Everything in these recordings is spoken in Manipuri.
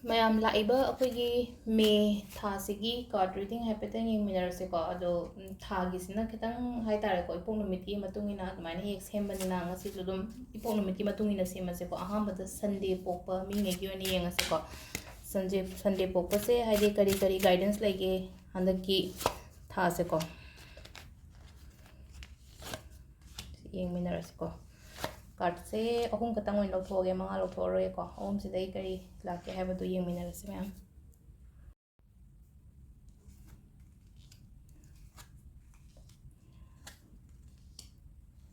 ꯃꯌꯥꯝ ꯂꯥꯛꯏꯕ ꯑꯩꯈꯣꯏꯒꯤ ꯃꯦ ꯊꯥꯁꯤꯒꯤ ꯀꯥꯔꯗ ꯔꯤꯗꯤꯡ ꯍꯥꯏꯐꯦꯠꯇꯪ ꯌꯦꯡꯃꯤꯟꯅꯔꯁꯦꯀꯣ ꯑꯗꯣ ꯊꯥꯒꯤꯁꯤꯅ ꯈꯤꯇꯪ ꯍꯥꯏꯇꯥꯔꯦꯀꯣ ꯏꯄꯣꯛ ꯅꯨꯃꯤꯠꯀꯤ ꯃꯇꯨꯡ ꯏꯟꯅ ꯑꯗꯨꯃꯥꯏꯅ ꯍꯦꯛ ꯁꯦꯝꯕꯅꯤꯅ ꯉꯁꯤꯁꯨ ꯑꯗꯨꯝ ꯏꯄꯣꯛ ꯅꯨꯃꯤꯠꯀꯤ ꯃꯇꯨꯡ ꯏꯟꯅ ꯁꯦꯝꯃꯁꯦꯀꯣ ꯑꯍꯥꯟꯕꯗ ꯁꯟꯗꯦ ꯄꯣꯛꯄ ꯃꯤꯉꯩꯒꯤ ꯑꯣꯏꯅ ꯌꯦꯡꯉꯁꯦꯀꯣ ꯁꯟꯗꯦ ꯄꯣꯛꯄꯁꯦ ꯍꯥꯏꯗꯤ ꯀꯔꯤ ꯀꯔꯤ ꯒꯥꯏꯗꯦꯟꯁ ꯂꯩꯒꯦ ꯍꯟꯗꯛꯀꯤ ꯊꯥꯁꯦꯀꯣ ꯌꯦꯡꯃꯤꯟꯅꯔꯁꯤꯀꯣ ꯀꯥꯔꯠꯁꯦ ꯑꯍꯨꯝ ꯈꯛꯇꯪ ꯑꯣꯏꯅ ꯂꯧꯊꯣꯛꯑꯒꯦ ꯃꯉꯥ ꯂꯧꯊꯣꯛꯑꯔꯣꯏꯀꯣ ꯑꯍꯨꯝꯁꯤꯗꯩ ꯀꯔꯤ ꯂꯥꯛꯀꯦ ꯍꯥꯏꯕꯗꯨ ꯌꯦꯡꯃꯤꯟꯅꯔꯁꯤ ꯃꯌꯥꯝ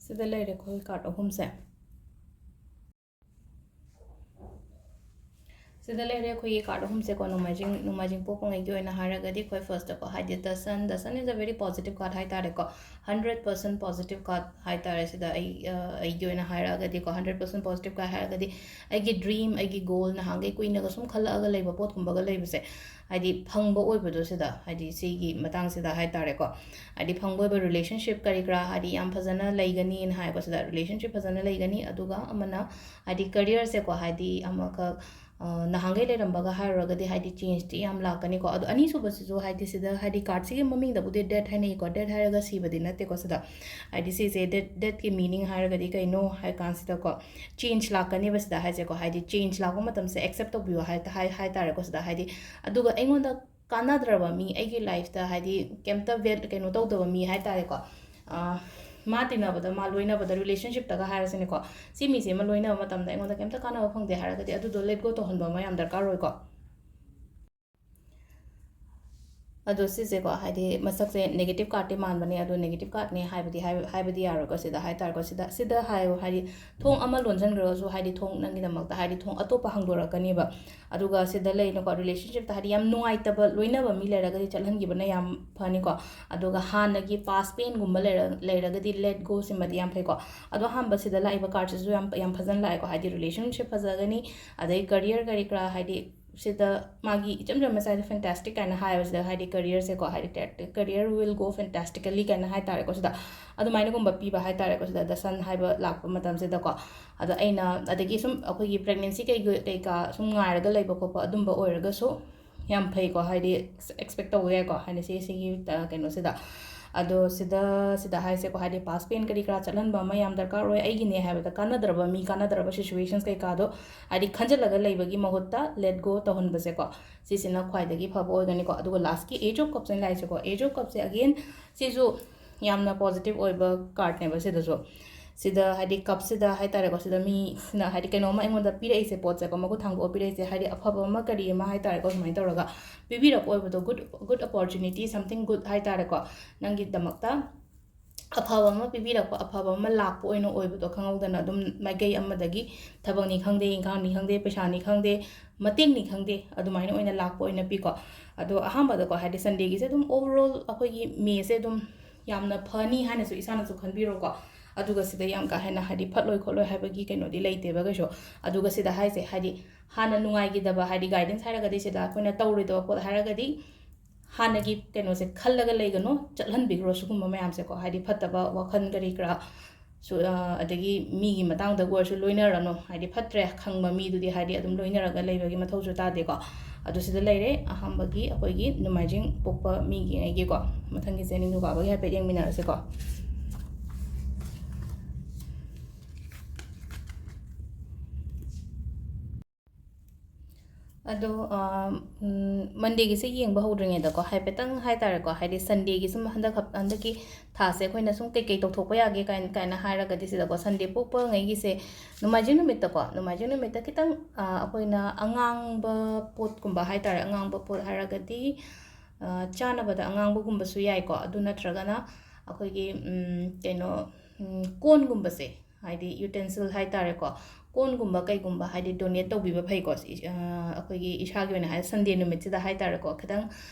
ꯁꯤꯗ ꯂꯩꯔꯦ ꯑꯩꯈꯣꯏ ꯀꯥꯔꯠ ꯑꯍꯨꯝꯁꯦ ꯁꯤꯗ ꯂꯩꯔꯦ ꯑꯩꯈꯣꯏꯒꯤ ꯀꯥꯔꯠ ꯑꯍꯨꯝꯁꯦꯀꯣ ꯅꯣꯡꯃꯥꯏꯖꯤꯡ ꯄꯣꯛꯄꯉꯩꯒꯤ ꯑꯣꯏꯅ ꯍꯥꯏꯔꯒꯗꯤ ꯑꯩꯈꯣꯏ ꯐꯥꯔꯁꯇꯀꯣ ꯍꯥꯏꯗꯤ ꯗ ꯁꯟ ꯏज़ ꯑ ꯕꯦꯔꯤ ꯄꯣꯖꯤꯇꯤቭ ꯀꯥꯔꯠ ꯍꯥꯏꯇꯥꯔꯦꯀꯣ 100% ꯄꯣꯖꯤꯇꯤቭ ꯀꯥꯔꯠ ꯍꯥꯏꯇꯥꯔꯦ ꯁꯤꯗ ꯑꯩꯒꯤ ꯑꯣꯏꯅ ꯍꯥꯏꯔꯒꯗꯤꯀꯣ 100% ꯄꯣꯖꯤꯇꯤቭ ꯀꯥꯔꯠ ꯍꯥꯏꯔꯒꯗꯤ ꯑꯩꯒꯤ ꯗ꯭ꯔꯤꯝ ꯑꯩꯒꯤ ꯒꯣꯜ ꯅꯍꯥꯟꯈꯩ ꯀꯨꯏꯅꯒ ꯁꯨꯝ ꯈꯜꯂꯛꯑꯒ ꯂꯩꯕ ꯄꯣꯠꯀꯨꯝꯕꯒ ꯂꯩꯕꯁꯦ ꯍꯥꯏꯗꯤ ꯐꯪꯕ ꯑꯣꯏꯕꯗꯣ ꯁꯤꯗ ꯍꯥꯏꯗꯤ ꯁꯤꯒꯤ ꯃꯇꯥꯡꯁꯤꯗ ꯍꯥꯏꯇꯥꯔꯦꯀꯣ ꯍꯥꯏꯗꯤ ꯐꯪꯕ ꯑꯣꯏꯕ ꯔꯤꯂꯦꯁꯟꯁꯤꯞ ꯀꯔꯤ ꯀꯔꯥ ꯍꯥꯏꯗꯤ ꯌꯥꯝ ꯐꯖꯅ ꯂꯩꯒꯅꯤꯅ ꯍꯥꯏꯀꯣ ꯁꯤꯗ ꯔꯤꯂꯦꯁꯟꯁꯤꯞ ꯐꯖꯅ ꯂꯩꯒꯅꯤ ꯑꯗꯨꯒ ꯑꯃꯅ ꯍꯥꯏꯗꯤ ꯀꯔꯤꯌꯔꯁꯦꯀꯣ ꯍꯥꯏꯗꯤ ꯑꯃꯈꯛ ꯅꯍꯥꯟꯈꯩ ꯂꯩꯔꯝꯕꯒ ꯍꯥꯏꯔꯨꯔꯒꯗꯤ ꯍꯥꯏꯗꯤ ꯆꯦꯟꯖꯇꯤ ꯌꯥꯝ ꯂꯥꯛꯀꯅꯤꯀꯣ ꯑꯗꯣ ꯑꯅꯤꯁꯨꯕꯁꯤꯁꯨ ꯍꯥꯏꯗꯤ ꯁꯤꯗ ꯍꯥꯏꯗꯤ ꯀꯥꯔꯠꯁꯤꯒꯤ ꯃꯃꯤꯡꯗꯕꯨꯗꯤ ꯗꯦꯠ ꯍꯥꯏꯅꯩꯀꯣ ꯗꯦꯠ ꯍꯥꯏꯔꯒ ꯁꯤꯕꯗꯤ ꯅꯠꯇꯦꯀꯣ ꯁꯤꯗ ꯍꯥꯏꯗꯤ ꯁꯤꯁꯦ ꯗꯦꯠꯀꯤ ꯃꯤꯅꯤꯡ ꯍꯥꯏꯔꯒꯗꯤ ꯀꯩꯅꯣ ꯍꯥꯏ ꯀꯥꯟꯁꯤꯗꯀꯣ ꯆꯦꯟꯖ ꯂꯥꯛꯀꯅꯦꯕ ꯁꯤꯗ ꯍꯥꯏꯁꯦꯀꯣ ꯍꯥꯏꯗꯤ ꯆꯦꯟꯖ ꯂꯥꯛꯄ ꯃꯇꯝꯁꯦ ꯑꯦꯛꯁꯦꯞ ꯇꯧꯕꯤꯌꯣ ꯍꯥꯏꯇꯥꯔꯦꯀꯣ ꯁꯤꯗ ꯍꯥꯏꯗꯤ ꯑꯗꯨꯒ ꯑꯩꯉꯣꯟꯗ ꯀꯥꯟꯅꯗ꯭ꯔꯕ ꯃꯤ ꯑꯩꯒꯤ ꯂꯥꯏꯐꯇ ꯍꯥꯏꯗꯤ ꯀꯩꯝꯇ ꯀꯩꯅꯣ ꯇꯧꯗꯕ ꯃꯤ ꯍꯥꯏꯇꯥꯔꯦꯀꯣ ꯃꯥ ꯇꯤꯟꯅꯕꯗ ꯃꯥ ꯂꯣꯏꯅꯕꯗ ꯔꯤꯂꯦꯁꯟꯁꯤꯞꯇꯒ ꯍꯥꯏꯔꯁꯤꯅꯦꯀꯣ ꯁꯤ ꯃꯤꯁꯦ ꯑꯃ ꯂꯣꯏꯅꯕ ꯃꯇꯝꯗ ꯑꯩꯉꯣꯟꯗ ꯀꯩꯝꯇ ꯀꯥꯟꯅꯕ ꯐꯪꯗꯦ ꯍꯥꯏꯔꯒꯗꯤ ꯑꯗꯨꯗꯣ ꯂꯦꯠ ꯒꯣ ꯇꯧꯍꯟꯕ ꯑꯃ ꯌꯥꯝ ꯗꯔꯀꯥꯔ ꯑꯣꯏꯀꯣ ꯑꯗꯣ ꯁꯤꯁꯦꯀꯣ ꯍꯥꯏꯗꯤ ꯃꯁꯛꯁꯦ ꯅꯦꯒꯦꯇꯤቭ ꯀꯥꯔꯠꯇꯤ ꯃꯥꯟꯕꯅꯦ ꯑꯗꯣ ꯅꯦꯒꯦꯇꯤቭ ꯀꯥꯔꯠꯅꯦ ꯍꯥꯏꯕꯗꯤ ꯌꯥꯔꯣꯏꯀꯣ ꯁꯤꯗ ꯍꯥꯏꯇꯥꯔꯦꯀꯣ ꯁꯤꯗ ꯍꯥꯏꯌꯣ ꯍꯥꯏꯗꯤ ꯊꯣꯡ ꯑꯃ ꯂꯣꯟꯁꯤꯟꯈ꯭ꯔꯒꯁꯨ ꯍꯥꯏꯗꯤ ꯊꯣꯡ ꯅꯪꯒꯤꯗꯃꯛꯇ ꯍꯥꯏꯗꯤ ꯊꯣꯡ ꯑꯇꯣꯞꯄ ꯍꯥꯡꯗꯣꯔꯛꯀꯅꯦꯕ ꯑꯗꯨꯒ ꯁꯤꯗ ꯂꯩꯅꯀꯣ ꯔꯤꯂꯦꯁꯟꯁꯤꯞꯇ ꯍꯥꯏꯗꯤ ꯌꯥꯝ ꯅꯨꯡꯉꯥꯏꯇꯕ ꯂꯣꯏꯅꯕ ꯃꯤ ꯂꯩꯔꯒꯗꯤ ꯆꯠꯍꯟꯈꯤꯕꯅ ꯌꯥꯝ ꯐꯅꯤꯀꯣ ꯑꯗꯨꯒ ꯍꯥꯟꯅꯒꯤ ꯄꯥꯁ ꯄꯦꯟꯒꯨꯝꯕ ꯂꯩꯔꯒꯗꯤ ꯂꯦꯠ ꯒꯣ ꯁꯤꯃꯗꯤ ꯌꯥꯝ ꯐꯩꯀꯣ ꯑꯗꯣ ꯑꯍꯥꯟꯕ ꯁꯤꯗ ꯂꯥꯛꯏꯕ ꯀꯥꯔꯠꯁꯤꯁꯨ ꯌꯥꯝ ꯐꯖꯅ ꯂꯥꯛꯑꯦꯀꯣ ꯍꯥꯏꯗꯤ ꯔꯤꯂꯦꯁꯟꯁꯤꯞ ꯐꯖꯒꯅꯤ ꯑꯗꯩ ꯀꯔꯤꯌꯔ ꯀꯔꯤ ꯀꯔꯥ ꯍꯥꯏꯗꯤ ꯁꯤꯗ ꯃꯥꯒꯤ ꯏꯆꯝ ꯆꯝꯕ ꯁꯥꯏꯗ ꯐꯦꯟꯇꯥꯁꯇꯤꯛ ꯀꯥꯏꯅ ꯍꯥꯏꯕꯁꯤꯗ ꯍꯥꯏꯗꯤ ꯀꯔꯤꯌꯔꯁꯦꯀꯣ ꯍꯥꯏꯗꯤ ꯀꯔꯤꯌꯔ ꯋꯤꯜ ꯒꯣ ꯐꯦꯟꯇꯥꯁꯇꯤꯀꯦꯜꯂꯤ ꯀꯥꯏꯅ ꯍꯥꯏꯇꯥꯔꯦꯀꯣ ꯁꯤꯗ ꯑꯗꯨꯃꯥꯏꯅꯒꯨꯝꯕ ꯄꯤꯕ ꯍꯥꯏꯇꯥꯔꯦꯀꯣ ꯁꯤꯗ ꯗ ꯁꯟ ꯍꯥꯏꯕ ꯂꯥꯛꯄ ꯃꯇꯝꯁꯤꯗꯀꯣ ꯑꯗꯣ ꯑꯩꯅ ꯑꯗꯒꯤ ꯁꯨꯝ ꯑꯩꯈꯣꯏꯒꯤ ꯄ꯭ꯔꯦꯒꯅꯦꯟꯁꯤ ꯀꯩꯀꯥ ꯁꯨꯝ ꯉꯥꯏꯔꯒ ꯂꯩꯕ ꯈꯣꯠꯄ ꯑꯗꯨꯝꯕ ꯑꯣꯏꯔꯒꯁꯨ ꯌꯥꯝ ꯐꯩꯀꯣ ꯍꯥꯏꯗꯤ ꯑꯦꯛꯁꯄꯦꯛ ꯇꯧꯕ ꯌꯥꯏꯀꯣ ꯍꯥꯏꯗꯤ ꯁꯤꯒꯤ ꯀꯩꯅꯣꯁꯤꯗ ꯑꯗꯣ ꯁꯤꯗ ꯍꯥꯏꯁꯦꯀꯣ ꯍꯥꯏꯗꯤ ꯄꯥꯁ ꯄꯦꯟ ꯀꯔꯤ ꯀꯔꯥ ꯆꯠꯍꯟꯕ ꯑꯃ ꯌꯥꯝ ꯗꯔꯀꯥꯔ ꯑꯣꯏ ꯑꯩꯒꯤꯅꯦ ꯍꯥꯏꯕꯗ ꯀꯥꯟꯅꯗ꯭ꯔꯕ ꯁꯤꯆꯨꯋꯦꯁꯟꯁ ꯀꯩꯀꯥꯗꯣ ꯍꯥꯏꯗꯤ ꯈꯟꯖꯤꯜꯂꯒ ꯂꯩꯕꯒꯤ ꯃꯍꯨꯠꯇ ꯂꯦꯠ ꯒꯣ ꯇꯧꯍꯟꯕꯁꯦꯀꯣ ꯁꯤꯁꯤꯅ ꯈ꯭ꯋꯥꯏꯗꯒꯤ ꯐꯕ ꯑꯣꯏꯒꯅꯤꯀꯣ ꯑꯗꯨꯒ ꯂꯥꯁꯀꯤ ꯑꯦꯖ ꯑꯣꯐ ꯀꯞꯁꯅ ꯂꯥꯛꯏꯁꯦꯀꯣ ꯑꯦꯖ ꯑꯣꯐ ꯀꯞꯁꯦ ꯑꯒꯦꯟ ꯁꯤꯁꯨ ꯌꯥꯝꯅ ꯄꯣꯖꯤꯇꯤቭ ꯑꯣꯏꯕ ꯀꯥꯔꯠꯅꯦꯕ ꯁꯤꯗꯁꯨ ꯁꯤꯗ ꯍꯥꯏꯗꯤ ꯀꯞꯁꯤꯗ ꯍꯥꯏꯇꯥꯔꯦꯀꯣ ꯁꯤꯗ ꯃꯤꯁꯤꯅ ꯍꯥꯏꯗꯤ ꯀꯩꯅꯣꯝꯃ ꯑꯩꯉꯣꯟꯗ ꯄꯤꯔꯛꯏꯁꯦ ꯄꯣꯠꯁꯦꯀꯣ ꯃꯈꯨꯠ ꯊꯥꯡꯗꯣꯛꯑ ꯄꯤꯔꯛꯏꯁꯦ ꯍꯥꯏꯗꯤ ꯑꯐꯕ ꯑꯃ ꯀꯔꯤ ꯑꯃ ꯍꯥꯏꯇꯥꯔꯦꯀꯣ ꯁꯨꯃꯥꯏꯅ ꯇꯧꯔꯒ ꯄꯤꯕꯤꯔꯛꯄ ꯑꯣꯏꯕꯗꯣ ꯒꯨꯗ ꯑꯣꯄꯣꯔꯆꯨꯅꯤꯇꯤ ꯁꯝꯊꯤꯡ ꯒꯨꯗ ꯍꯥꯏꯇꯥꯔꯦꯀꯣ ꯅꯪꯒꯤꯗꯃꯛꯇ ꯑꯐꯕ ꯑꯃ ꯄꯤꯕꯤꯔꯛꯄ ꯑꯐꯕ ꯑꯃ ꯂꯥꯛꯄ ꯑꯣꯏꯅ ꯑꯣꯏꯕꯗꯣ ꯈꯪꯍꯧꯗꯅ ꯑꯗꯨꯝ ꯃꯥꯏꯀꯩ ꯑꯃꯗꯒꯤ ꯊꯕꯛꯅꯤ ꯈꯪꯗꯦ ꯏꯪꯈꯥꯡꯅꯤ ꯈꯪꯗꯦ ꯄꯩꯁꯥꯅꯤ ꯈꯪꯗꯦ ꯃꯇꯦꯡꯅꯤ ꯈꯪꯗꯦ ꯑꯗꯨꯃꯥꯏꯅ ꯑꯣꯏꯅ ꯂꯥꯛꯄ ꯑꯣꯏꯅ ꯄꯤꯀꯣ ꯑꯗꯣ ꯑꯍꯥꯟꯕꯗꯀꯣ ꯍꯥꯏꯗꯤ ꯁꯟꯗꯦꯒꯤꯁꯦ ꯑꯗꯨꯝ ꯑꯣꯚꯔꯑꯣꯜ ꯑꯩꯈꯣꯏꯒꯤ ꯃꯦꯁꯦ ꯑꯗꯨꯝ ꯌꯥꯝꯅ ꯐꯅꯤ ꯍꯥꯏꯅꯁꯨ ꯏꯁꯥꯅꯁꯨ ꯈꯟꯕꯤꯔꯣꯀꯣ ꯑꯗꯨꯒ ꯁꯤꯗ ꯌꯥꯝ ꯀꯥ ꯍꯦꯟꯅ ꯍꯥꯏꯗꯤ ꯐꯠꯂꯣꯏ ꯈꯣꯠꯂꯣꯏ ꯍꯥꯏꯕꯒꯤ ꯀꯩꯅꯣꯗꯤ ꯂꯩꯇꯦꯕ ꯀꯩꯁꯨ ꯑꯗꯨꯒ ꯁꯤꯗ ꯍꯥꯏꯁꯦ ꯍꯥꯏꯗꯤ ꯍꯥꯟꯅ ꯅꯨꯡꯉꯥꯏꯈꯤꯗꯕ ꯍꯥꯏꯗꯤ ꯒꯥꯏꯗꯦꯟꯁ ꯍꯥꯏꯔꯒꯗꯤ ꯁꯤꯗ ꯑꯩꯈꯣꯏꯅ ꯇꯧꯔꯣꯏꯗꯕ ꯄꯣꯠ ꯍꯥꯏꯔꯒꯗꯤ ꯍꯥꯟꯅꯒꯤ ꯀꯩꯅꯣꯁꯦ ꯈꯜꯂꯒ ꯂꯩꯒꯅꯣ ꯆꯠꯍꯟꯕꯤꯈ꯭ꯔꯣ ꯁꯤꯒꯨꯝꯕ ꯃꯌꯥꯝꯁꯦꯀꯣ ꯍꯥꯏꯗꯤ ꯐꯠꯇꯕ ꯋꯥꯈꯜ ꯀꯔꯤ ꯀꯔꯥ ꯑꯗꯒꯤ ꯃꯤꯒꯤ ꯃꯇꯥꯡꯗꯕꯨ ꯑꯣꯏꯔꯁꯨ ꯂꯣꯏꯅꯔꯅꯣ ꯍꯥꯏꯗꯤ ꯐꯠꯇ꯭ꯔꯦ ꯈꯪꯕ ꯃꯤꯗꯨꯗꯤ ꯍꯥꯏꯗꯤ ꯑꯗꯨꯝ ꯂꯣꯏꯅꯔꯒ ꯂꯩꯕꯒꯤ ꯃꯊꯧꯁꯨ ꯇꯥꯗꯦꯀꯣ ꯑꯗꯨ ꯁꯤꯗ ꯂꯩꯔꯦ ꯑꯍꯥꯟꯕꯒꯤ ꯑꯩꯈꯣꯏꯒꯤ ꯅꯣꯡꯃꯥꯏꯖꯤꯡ ꯄꯣꯛꯄ ꯃꯤꯒꯤꯉꯩꯒꯤꯀꯣ ꯃꯊꯪꯒꯤꯁꯦ ꯅꯤꯡꯊꯧꯀꯥꯕꯒꯤ ꯍꯥꯏꯐꯦꯠ ꯌꯦꯡꯃꯤꯟꯅꯔꯁꯦꯀꯣ ꯑꯗꯣ ꯃꯟꯗꯦꯒꯤꯁꯦ ꯌꯦꯡꯕ ꯍꯧꯗ꯭ꯔꯤꯉꯩꯗꯀꯣ ꯍꯥꯏꯐꯦꯠꯇꯪ ꯍꯥꯏꯇꯥꯔꯦꯀꯣ ꯍꯥꯏꯗꯤ ꯁꯟꯗꯦꯒꯤ ꯁꯨꯝ ꯍꯟꯗꯛꯀꯤ ꯊꯥꯁꯦ ꯑꯩꯈꯣꯏꯅ ꯁꯨꯝ ꯀꯩꯀꯩ ꯇꯧꯊꯣꯛꯄ ꯌꯥꯒꯦ ꯀꯥꯏꯅ ꯍꯥꯏꯔꯒꯗꯤ ꯁꯤꯗꯀꯣ ꯁꯟꯗꯦ ꯄꯣꯛꯄꯉꯩꯒꯤꯁꯦ ꯅꯣꯡꯃꯥꯏꯖꯤꯡ ꯅꯨꯃꯤꯠꯇ ꯈꯤꯇꯪ ꯑꯩꯈꯣꯏꯅ ꯑꯉꯥꯡꯕ ꯄꯣꯠꯀꯨꯝꯕ ꯍꯥꯏꯇꯥꯔꯦ ꯑꯉꯥꯡꯕ ꯄꯣꯠ ꯍꯥꯏꯔꯒꯗꯤ ꯆꯥꯅꯕꯗ ꯑꯉꯥꯡꯕꯒꯨꯝꯕꯁꯨ ꯌꯥꯏꯀꯣ ꯑꯗꯨ ꯅꯠꯇ꯭ꯔꯒꯅ ꯑꯩꯈꯣꯏꯒꯤ ꯀꯩꯅꯣ ꯀꯣꯟꯒꯨꯝꯕꯁꯦ ꯍꯥꯏꯗꯤ ꯌꯨꯇꯦꯟꯁꯤꯜ ꯍꯥꯏꯇꯥꯔꯦꯀꯣ ꯀꯣꯟꯒꯨꯝꯕ ꯀꯩꯒꯨꯝꯕ ꯍꯥꯏꯗꯤ ꯗꯣꯅꯦꯠ ꯇꯧꯕꯤꯕ ꯐꯩꯀꯣ ꯑꯩꯈꯣꯏꯒꯤ ꯏꯁꯥꯒꯤ ꯑꯣꯏꯅ ꯍꯥꯏ ꯁꯟꯗꯦ ꯅꯨꯃꯤꯠꯁꯤꯗ ꯍꯥꯏꯇꯥꯔꯦꯀꯣ ꯈꯤꯇꯪ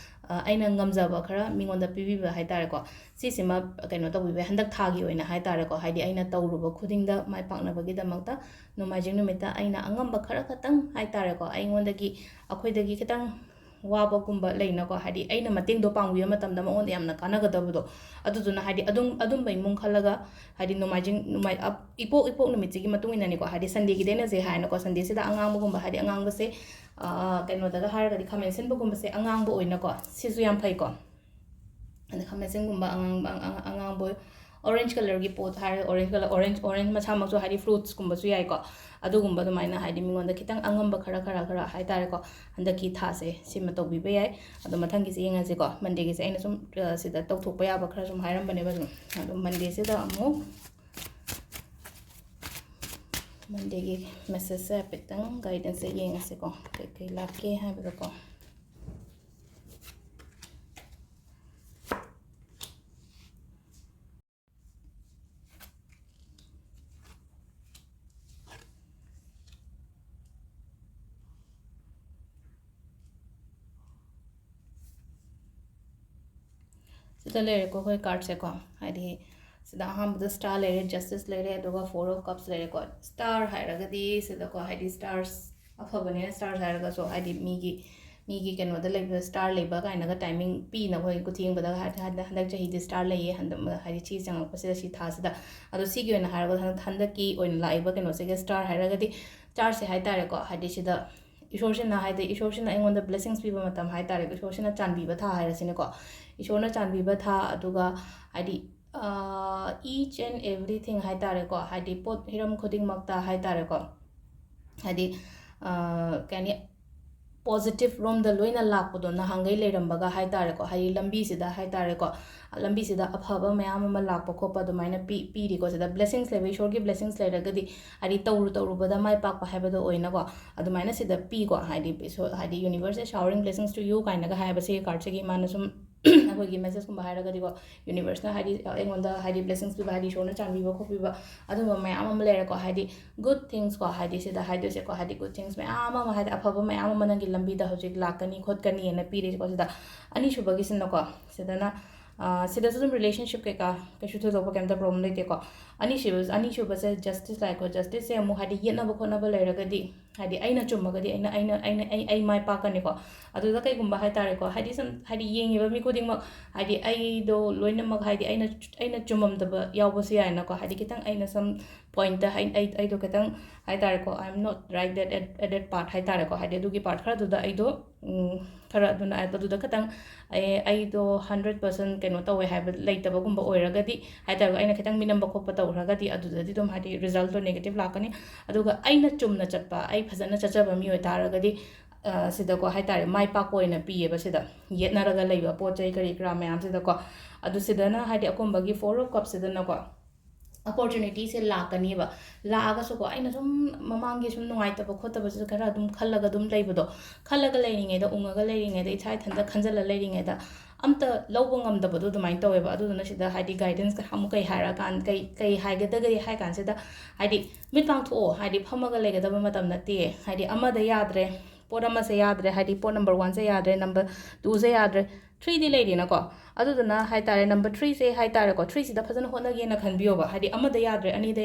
ꯑꯩꯅ ꯉꯝꯖꯕ ꯈꯔ ꯃꯤꯉꯣꯟꯗ ꯄꯤꯕꯤꯕ ꯍꯥꯏꯇꯥꯔꯦꯀꯣ ꯁꯤꯁꯤꯃ ꯀꯩꯅꯣ ꯇꯧꯕꯤꯕ ꯍꯟꯗꯛ ꯊꯥꯒꯤ ꯑꯣꯏꯅ ꯍꯥꯏꯇꯥꯔꯦꯀꯣ ꯍꯥꯏꯗꯤ ꯑꯩꯅ ꯇꯧꯔꯨꯕ ꯈꯨꯗꯤꯡꯗ ꯃꯥꯏ ꯄꯥꯛꯅꯕꯒꯤꯗꯃꯛꯇ ꯅꯣꯡꯃꯥꯏꯖꯤꯡ ꯅꯨꯃꯤꯠꯇ ꯑꯩꯅ ꯑꯉꯝꯕ ꯈꯔ ꯈꯛꯇꯪ ꯍꯥꯏꯇꯥꯔꯦꯀꯣ ꯑꯩꯉꯣꯟꯗꯒꯤ ꯑꯩꯈꯣꯏꯗꯒꯤ ꯈꯤꯇꯪ ꯋꯥꯕꯒꯨꯝꯕ ꯂꯩꯅꯀꯣ ꯍꯥꯏꯗꯤ ꯑꯩꯅ ꯃꯇꯦꯡꯗꯣ ꯄꯥꯡꯕꯤꯕ ꯃꯇꯝꯗ ꯃꯉꯣꯟꯗ ꯌꯥꯝꯅ ꯀꯥꯟꯅꯒꯗꯕꯗꯣ ꯑꯗꯨꯗꯨꯅ ꯍꯥꯏꯗꯤ ꯑꯗꯨꯝꯕ ꯏꯃꯨꯡ ꯈꯜꯂꯒ ꯍꯥꯏꯗꯤ ꯏꯄꯣꯛ ꯅꯨꯃꯤꯠꯁꯤꯒꯤ ꯃꯇꯨꯡ ꯏꯟꯅꯅꯤꯀꯣ ꯍꯥꯏꯗꯤ ꯁꯟꯗꯦꯒꯤꯗꯤ ꯑꯩꯅꯁꯦ ꯍꯥꯏꯅꯀꯣ ꯁꯟꯗꯦꯁꯤꯗ ꯑꯉꯥꯡꯕꯒꯨꯝꯕ ꯍꯥꯏꯗꯤ ꯑꯉꯥꯡꯕꯁꯦ ꯀꯩꯅꯣꯗꯒ ꯍꯥꯏꯔꯒꯗꯤ ꯈꯥꯃꯦꯟ ꯑꯁꯤꯟꯕꯒꯨꯝꯕꯁꯦ ꯑꯉꯥꯡꯕ ꯑꯣꯏꯅꯀꯣ ꯁꯤꯁꯨ ꯌꯥꯝ ꯐꯩꯀꯣ ꯑꯗ ꯈꯥꯃꯦꯟ ꯑꯁꯤꯟꯕꯒꯨꯝꯕ ꯑꯉꯥꯡꯕ ꯑꯣꯔꯦꯟꯖ ꯀꯂꯔꯒꯤ ꯄꯣꯠ ꯍꯥꯏꯔꯒ ꯑꯣꯔꯦꯟꯖ ꯃꯁꯥꯃꯛꯁꯨ ꯍꯥꯏꯗꯤ ꯐ꯭ꯔꯨꯠꯁꯀꯨꯝꯕꯁꯨ ꯌꯥꯏꯀꯣ ꯑꯗꯨꯒꯨꯝꯕ ꯑꯗꯨꯃꯥꯏꯅ ꯍꯥꯏꯗꯤ ꯃꯤꯉꯣꯟꯗ ꯈꯤꯇꯪ ꯑꯉꯝꯕ ꯈꯔ ꯍꯥꯏꯇꯥꯔꯦꯀꯣ ꯍꯟꯗꯛꯀꯤ ꯊꯥꯁꯦ ꯁꯤꯃ ꯇꯧꯕꯤꯕ ꯌꯥꯏ ꯑꯗꯣ ꯃꯊꯪꯒꯤꯁꯦ ꯌꯦꯡꯉꯁꯤꯀꯣ ꯃꯟꯗꯦꯒꯤꯁꯦ ꯑꯩꯅ ꯁꯨꯝ ꯁꯤꯗ ꯇꯧꯊꯣꯛꯄ ꯌꯥꯕ ꯈꯔ ꯁꯨꯝ ꯍꯥꯏꯔꯝꯕꯅꯦꯕ ꯁꯨꯝ ꯑꯗꯣ ꯃꯟꯗꯦꯁꯤꯗ ꯑꯃꯨꯛ ꯃꯟꯗꯦꯒꯤ ꯃꯦꯁꯦꯖꯁꯦ ꯍꯥꯏꯐꯦꯠꯇꯪ ꯒꯥꯏꯗꯦꯟꯁꯁꯦ ꯌꯦꯡꯉꯁꯤꯀꯣ ꯀꯩꯀꯩ ꯂꯥꯛꯀꯦ ꯍꯥꯏꯕꯗꯣꯀꯣ ꯁꯤꯗ ꯂꯩꯔꯦꯀꯣ ꯑꯩꯈꯣꯏ ꯀꯥꯔꯠꯁꯦꯀꯣ ꯍꯥꯏꯗꯤ ꯁꯤꯗ ꯑꯍꯥꯟꯕꯗ ꯁ꯭ꯇꯥꯔ ꯂꯩꯔꯦ ꯖꯁꯇꯤꯁ ꯂꯩꯔꯦ ꯑꯗꯨꯒ 4 of Cups ꯂꯩꯔꯦꯀꯣ ꯁ꯭ꯇꯥꯔ ꯍꯥꯏꯔꯒꯗꯤ ꯁꯤꯗꯀꯣ ꯍꯥꯏꯗꯤ ꯁ꯭ꯇꯥꯔꯁ ꯑꯐꯕꯅꯤꯅ ꯁ꯭ꯇꯥꯔꯁ ꯍꯥꯏꯔꯒꯁꯨ ꯍꯥꯏꯗꯤ ꯃꯤꯒꯤ ꯀꯩꯅꯣꯗ ꯂꯩꯕ ꯁ꯭ꯇꯥꯔ ꯂꯩꯕ ꯀꯥꯏꯅꯒ ꯇꯥꯏꯃꯤꯡ ꯄꯤꯅ ꯑꯩꯈꯣꯏ ꯈꯨꯊꯦꯡꯕꯗ ꯍꯟꯗꯛ ꯆꯍꯤꯗꯤ ꯁ꯭ꯇꯥꯔ ꯂꯩꯌꯦ ꯍꯥꯏꯗꯤ ꯁꯤ ꯆꯪꯉꯛꯄꯁꯤꯗ ꯁꯤ ꯊꯥꯁꯤꯗ ꯑꯗꯣ ꯁꯤꯒꯤ ꯑꯣꯏꯅ ꯍꯥꯏꯔꯒ ꯍꯟꯗꯛꯀꯤ ꯑꯣꯏꯅ ꯂꯥꯛꯏꯕ ꯀꯩꯅꯣꯁꯤꯒ ꯁ꯭ꯇꯥꯔ ꯍꯥꯏꯔꯒꯗꯤ ꯁ꯭ꯇꯥꯔꯁꯦ ꯍꯥꯏꯇꯥꯔꯦꯀꯣ ꯍꯥꯏꯗꯤ ꯁꯤꯗ ꯏꯁꯣꯔꯁꯤꯅ ꯑꯩꯉꯣꯟꯗ ꯕ꯭ꯂꯦꯁꯤꯡꯁ ꯄꯤꯕ ꯃꯇꯝ ꯍꯥꯏꯇꯥꯔꯦ ꯏꯁꯣꯔꯁꯤꯅ ꯆꯥꯟꯕꯤꯕ ꯊꯥ ꯍꯥꯏꯔꯁꯤꯅꯦꯀꯣ ꯏꯁꯣꯔꯅ ꯆꯥꯟꯕꯤꯕ ꯊꯥ ꯑꯗꯨꯒ ꯍꯥꯏꯗꯤ ꯏꯆ ꯑꯦꯟ ꯑꯦꯕ꯭ꯔꯤꯊꯤꯡ ꯍꯥꯏꯇꯥꯔꯦꯀꯣ ꯍꯥꯏꯗꯤ ꯄꯣꯠ ꯍꯤꯔꯝ ꯈꯨꯗꯤꯡꯃꯛꯇ ꯍꯥꯏꯇꯥꯔꯦꯀꯣ ꯍꯥꯏꯗꯤ ꯀꯩ ꯍꯥꯏꯅꯤ ꯄꯣꯖꯤꯇꯤቭ ꯔꯣꯝꯗ ꯂꯣꯏꯅ ꯂꯥꯛꯄꯗꯣ ꯅꯍꯥꯟꯒꯩ ꯂꯩꯔꯝꯕꯒ ꯍꯥꯏꯇꯥꯔꯦꯀꯣ ꯍꯥꯏꯗꯤ ꯂꯝꯕꯤꯁꯤꯗ ꯍꯥꯏꯇꯥꯔꯦꯀꯣ ꯂꯝꯕꯤꯁꯤꯗ ꯑꯐꯕ ꯃꯌꯥꯝ ꯑꯃ ꯂꯥꯛꯄ ꯈꯣꯠꯄ ꯑꯗꯨꯃꯥꯏꯅ ꯄꯤꯔꯤꯀꯣ ꯁꯤꯗ ꯕ꯭ꯂꯦꯁꯤꯡꯁ ꯂꯩꯕ ꯏꯁꯣꯔꯒꯤ ꯕ꯭ꯂꯦꯁꯤꯡꯁ ꯂꯩꯔꯒꯗꯤ ꯍꯥꯏꯗꯤ ꯇꯧꯔꯨꯕꯗ ꯃꯥꯏ ꯄꯥꯛꯄ ꯍꯥꯏꯕꯗꯣ ꯑꯣꯏꯅꯀꯣ ꯑꯗꯨꯃꯥꯏꯅ ꯁꯤꯗ ꯄꯤꯀꯣ ꯍꯥꯏꯗꯤ ꯌꯨꯅꯤꯚꯔꯁꯁꯦ ꯁꯥꯋꯔꯤꯡ ꯕ꯭ꯂꯦꯁꯤꯡꯁ ꯇꯨ ꯌꯨ ꯀꯥꯏꯅꯒ ꯍꯥꯏꯕ ꯁꯤꯒꯤ ꯀꯥꯔꯠꯁꯤꯒꯤ ꯃꯥꯅ ꯁꯨꯝ ꯑꯩꯈꯣꯏꯒꯤ ꯃꯦꯁꯦꯖꯀꯨꯝꯕ ꯍꯥꯏꯔꯒꯗꯤꯀꯣ ꯌꯨꯅꯤꯚꯔꯁꯅ ꯍꯥꯏꯗꯤ ꯑꯩꯉꯣꯟꯗ ꯍꯥꯏꯗꯤ ꯕ꯭ꯂꯦꯁꯤꯡꯁ ꯄꯤꯕ ꯍꯥꯏꯗꯤ ꯏꯁꯣꯔꯅ ꯆꯥꯟꯕꯤꯕ ꯈꯣꯠꯄꯤꯕ ꯑꯗꯨꯝꯕ ꯃꯌꯥꯝ ꯑꯃ ꯂꯩꯔꯦꯀꯣ ꯍꯥꯏꯗꯤ ꯒꯨꯗ ꯊꯤꯡꯁ ꯀꯣ ꯍꯥꯏꯗꯤ ꯁꯤꯗ ꯍꯥꯏꯗꯣꯏꯁꯦꯀꯣ ꯍꯥꯏꯗꯤ ꯒꯨꯗ ꯊꯤꯡꯁ ꯃꯌꯥꯝ ꯑꯃ ꯍꯥꯏꯗꯤ ꯑꯐꯕ ꯃꯌꯥꯝ ꯑꯃ ꯅꯪꯒꯤ ꯂꯝꯕꯤꯗ ꯍꯧꯖꯤꯛ ꯂꯥꯛꯀꯅꯤ ꯈꯣꯠꯀꯅꯤꯅ ꯄꯤꯔꯤꯁꯦꯀꯣ ꯁꯤꯗ ꯑꯅꯤꯁꯨꯕꯒꯤꯁꯤꯅꯀꯣ ꯁꯤꯗꯅ ꯁꯤꯗꯁꯨ ꯑꯗꯨꯝ ꯔꯤꯂꯦꯁꯟꯁꯤꯞ ꯀꯩꯀꯥ ꯀꯩꯁꯨ ꯊꯣꯏꯗꯣꯛꯄ ꯀꯩꯝꯇ ꯄ꯭ꯔꯣꯕ꯭ꯂꯦꯝ ꯂꯩꯇꯦꯀꯣ ꯑꯅꯤꯁꯨꯕꯁꯦ ꯖꯁꯇꯤꯁ ꯂꯥꯛꯑꯦꯀꯣ ꯖꯁꯇꯤꯁꯁꯦ ꯑꯃꯨꯛ ꯍꯥꯏꯗꯤ ꯌꯦꯠꯅꯕ ꯈꯣꯠꯅꯕ ꯂꯩꯔꯒꯗꯤ ꯍꯥꯏꯗꯤ ꯑꯩꯅ ꯆꯨꯝꯃꯒꯗꯤ ꯑꯩ ꯃꯥꯏ ꯄꯥꯛꯀꯅꯤꯀꯣ ꯑꯗꯨꯗ ꯀꯩꯒꯨꯝꯕ ꯍꯥꯏꯇꯥꯔꯦꯀꯣ ꯍꯥꯏꯗꯤ ꯁꯨꯝ ꯍꯥꯏꯗꯤ ꯌꯦꯡꯉꯤꯕ ꯃꯤ ꯈꯨꯗꯤꯡꯃꯛ ꯍꯥꯏꯗꯤ ꯑꯩꯗꯣ ꯂꯣꯏꯅꯃꯛ ꯍꯥꯏꯗꯤ ꯑꯩꯅ ꯆꯨꯝꯃꯝꯗꯕ ꯌꯥꯎꯕꯁꯨ ꯌꯥꯏꯅꯀꯣ ꯍꯥꯏꯗꯤ ꯈꯤꯇꯪ ꯑꯩꯅ ꯁꯝ ꯄꯣꯏꯟꯠꯇ ꯑꯩꯗꯣ ꯈꯤꯇꯪ ꯍꯥꯏꯇꯥꯔꯦꯀꯣ I am not right that part ꯍꯥꯏꯇꯥꯔꯦꯀꯣ ꯍꯥꯏꯗꯤ ꯑꯗꯨꯒꯤ ꯄꯥꯔꯠ ꯈꯔꯗꯨꯗ ꯑꯩꯗꯣ ꯈꯔ ꯑꯗꯨꯗ ꯈꯤꯇꯪ ꯑꯩꯗꯣ 100% ꯀꯩꯅꯣ ꯇꯧꯋꯦ ꯍꯥꯏꯕ ꯂꯩꯇꯕꯒꯨꯝꯕ ꯑꯣꯏꯔꯒꯗꯤ ꯍꯥꯏꯇꯥꯔꯦ ꯑꯩꯅ ꯈꯤꯇꯪ ꯃꯤꯅꯝꯕ ꯈꯣꯠꯄ ꯇꯧꯈ꯭ꯔꯒꯗꯤ ꯑꯗꯨꯗꯗꯤ ꯑꯗꯨꯝ ꯍꯥꯏꯗꯤ ꯔꯤꯖꯜꯇꯣ ꯅꯦꯒꯦꯇꯤቭ ꯂꯥꯛꯀꯅꯤ ꯑꯗꯨꯒ ꯑꯩꯅ ꯆꯨꯝꯅ ꯆꯠꯄ ꯑꯩ ꯐꯖꯅ ꯆꯠꯆꯕ ꯃꯤ ꯑꯣꯏꯇꯥꯔꯒꯗꯤ ꯁꯤꯗꯀꯣ ꯍꯥꯏꯇꯥꯔꯦ ꯃꯥꯏ ꯄꯥꯛꯄ ꯑꯣꯏꯅ ꯄꯤꯌꯦꯕ ꯁꯤꯗ ꯌꯦꯠꯅꯔꯒ ꯂꯩꯕ ꯄꯣꯠ ꯆꯩ ꯀꯔꯤ ꯀꯔꯥ ꯃꯌꯥꯝꯁꯤꯗꯀꯣ ꯑꯗꯨ ꯁꯤꯗꯅ ꯍꯥꯏꯗꯤ ꯑꯀꯣꯟꯕꯒꯤ 4 of Cupꯁꯤꯗꯅꯀꯣ ꯑꯣꯄꯣꯔꯆꯨꯅꯤꯇꯤꯁꯦ ꯂꯥꯛꯀꯅꯤꯕ ꯂꯥꯛꯑꯒꯁꯨꯀꯣ ꯑꯩꯅ ꯁꯨꯝ ꯃꯃꯥꯡꯒꯤ ꯁꯨꯝ ꯅꯨꯡꯉꯥꯏꯇꯕ ꯈꯣꯠꯇꯕꯁꯤꯁꯨ ꯈꯔ ꯑꯗꯨꯝ ꯈꯜꯂꯒ ꯑꯗꯨꯝ ꯂꯩꯕꯗꯣ ꯈꯜꯂꯒ ꯂꯩꯔꯤꯉꯩꯗ ꯎꯡꯉꯒ ꯂꯩꯔꯤꯉꯩꯗ ꯏꯁꯥ ꯏꯊꯟꯇ ꯈꯟꯖꯜꯂ ꯂꯩꯔꯤꯉꯩꯗ ꯑꯝꯇ ꯂꯧꯕ ꯉꯝꯗꯕꯗꯣ ꯑꯗꯨꯃꯥꯏꯅ ꯇꯧꯋꯦꯕ ꯑꯗꯨꯗꯨꯅ ꯁꯤꯗ ꯍꯥꯏꯗꯤ ꯒꯥꯏꯗꯦꯟꯁ ꯑꯃꯨꯛ ꯀꯩ ꯍꯥꯏꯔꯀꯥꯟ ꯀꯩ ꯍꯥꯏꯒꯗꯒꯦ ꯍꯥꯏ ꯀꯥꯟꯁꯤꯗ ꯍꯥꯏꯗꯤ ꯃꯤꯠ ꯄꯥꯡꯊꯣꯛꯑꯣ ꯍꯥꯏꯗꯤ ꯐꯝꯃꯒ ꯂꯩꯒꯗꯕ ꯃꯇꯝ ꯅꯠꯇꯦ ꯍꯥꯏꯗꯤ ꯑꯃꯗ ꯌꯥꯗ꯭ꯔꯦ ꯄꯣꯠ ꯑꯃꯁꯦ ꯌꯥꯗ꯭ꯔꯦ ꯍꯥꯏꯗꯤ ꯄꯣꯠ ꯅꯝꯕꯔ 1ꯁꯦ ꯌꯥꯗ꯭ꯔꯦ ꯅꯝꯕꯔ 2ꯁꯦ ꯌꯥꯗ꯭ꯔꯦ 3ꯗꯤ ꯂꯩꯔꯤꯅꯀꯣ ꯑꯗꯨꯗꯨꯅ ꯍꯥꯏꯇꯥꯔꯦ ꯅꯝꯕꯔ 3ꯁꯦ ꯍꯥꯏꯇꯥꯔꯦꯀꯣ 3ꯁꯤꯗ ꯐꯖꯅ ꯍꯣꯠꯅꯒꯦꯅ ꯈꯟꯕꯤꯌꯣꯕ ꯍꯥꯏꯗꯤ ꯑꯃꯗ ꯌꯥꯗ꯭ꯔꯦ ꯑꯅꯤꯗ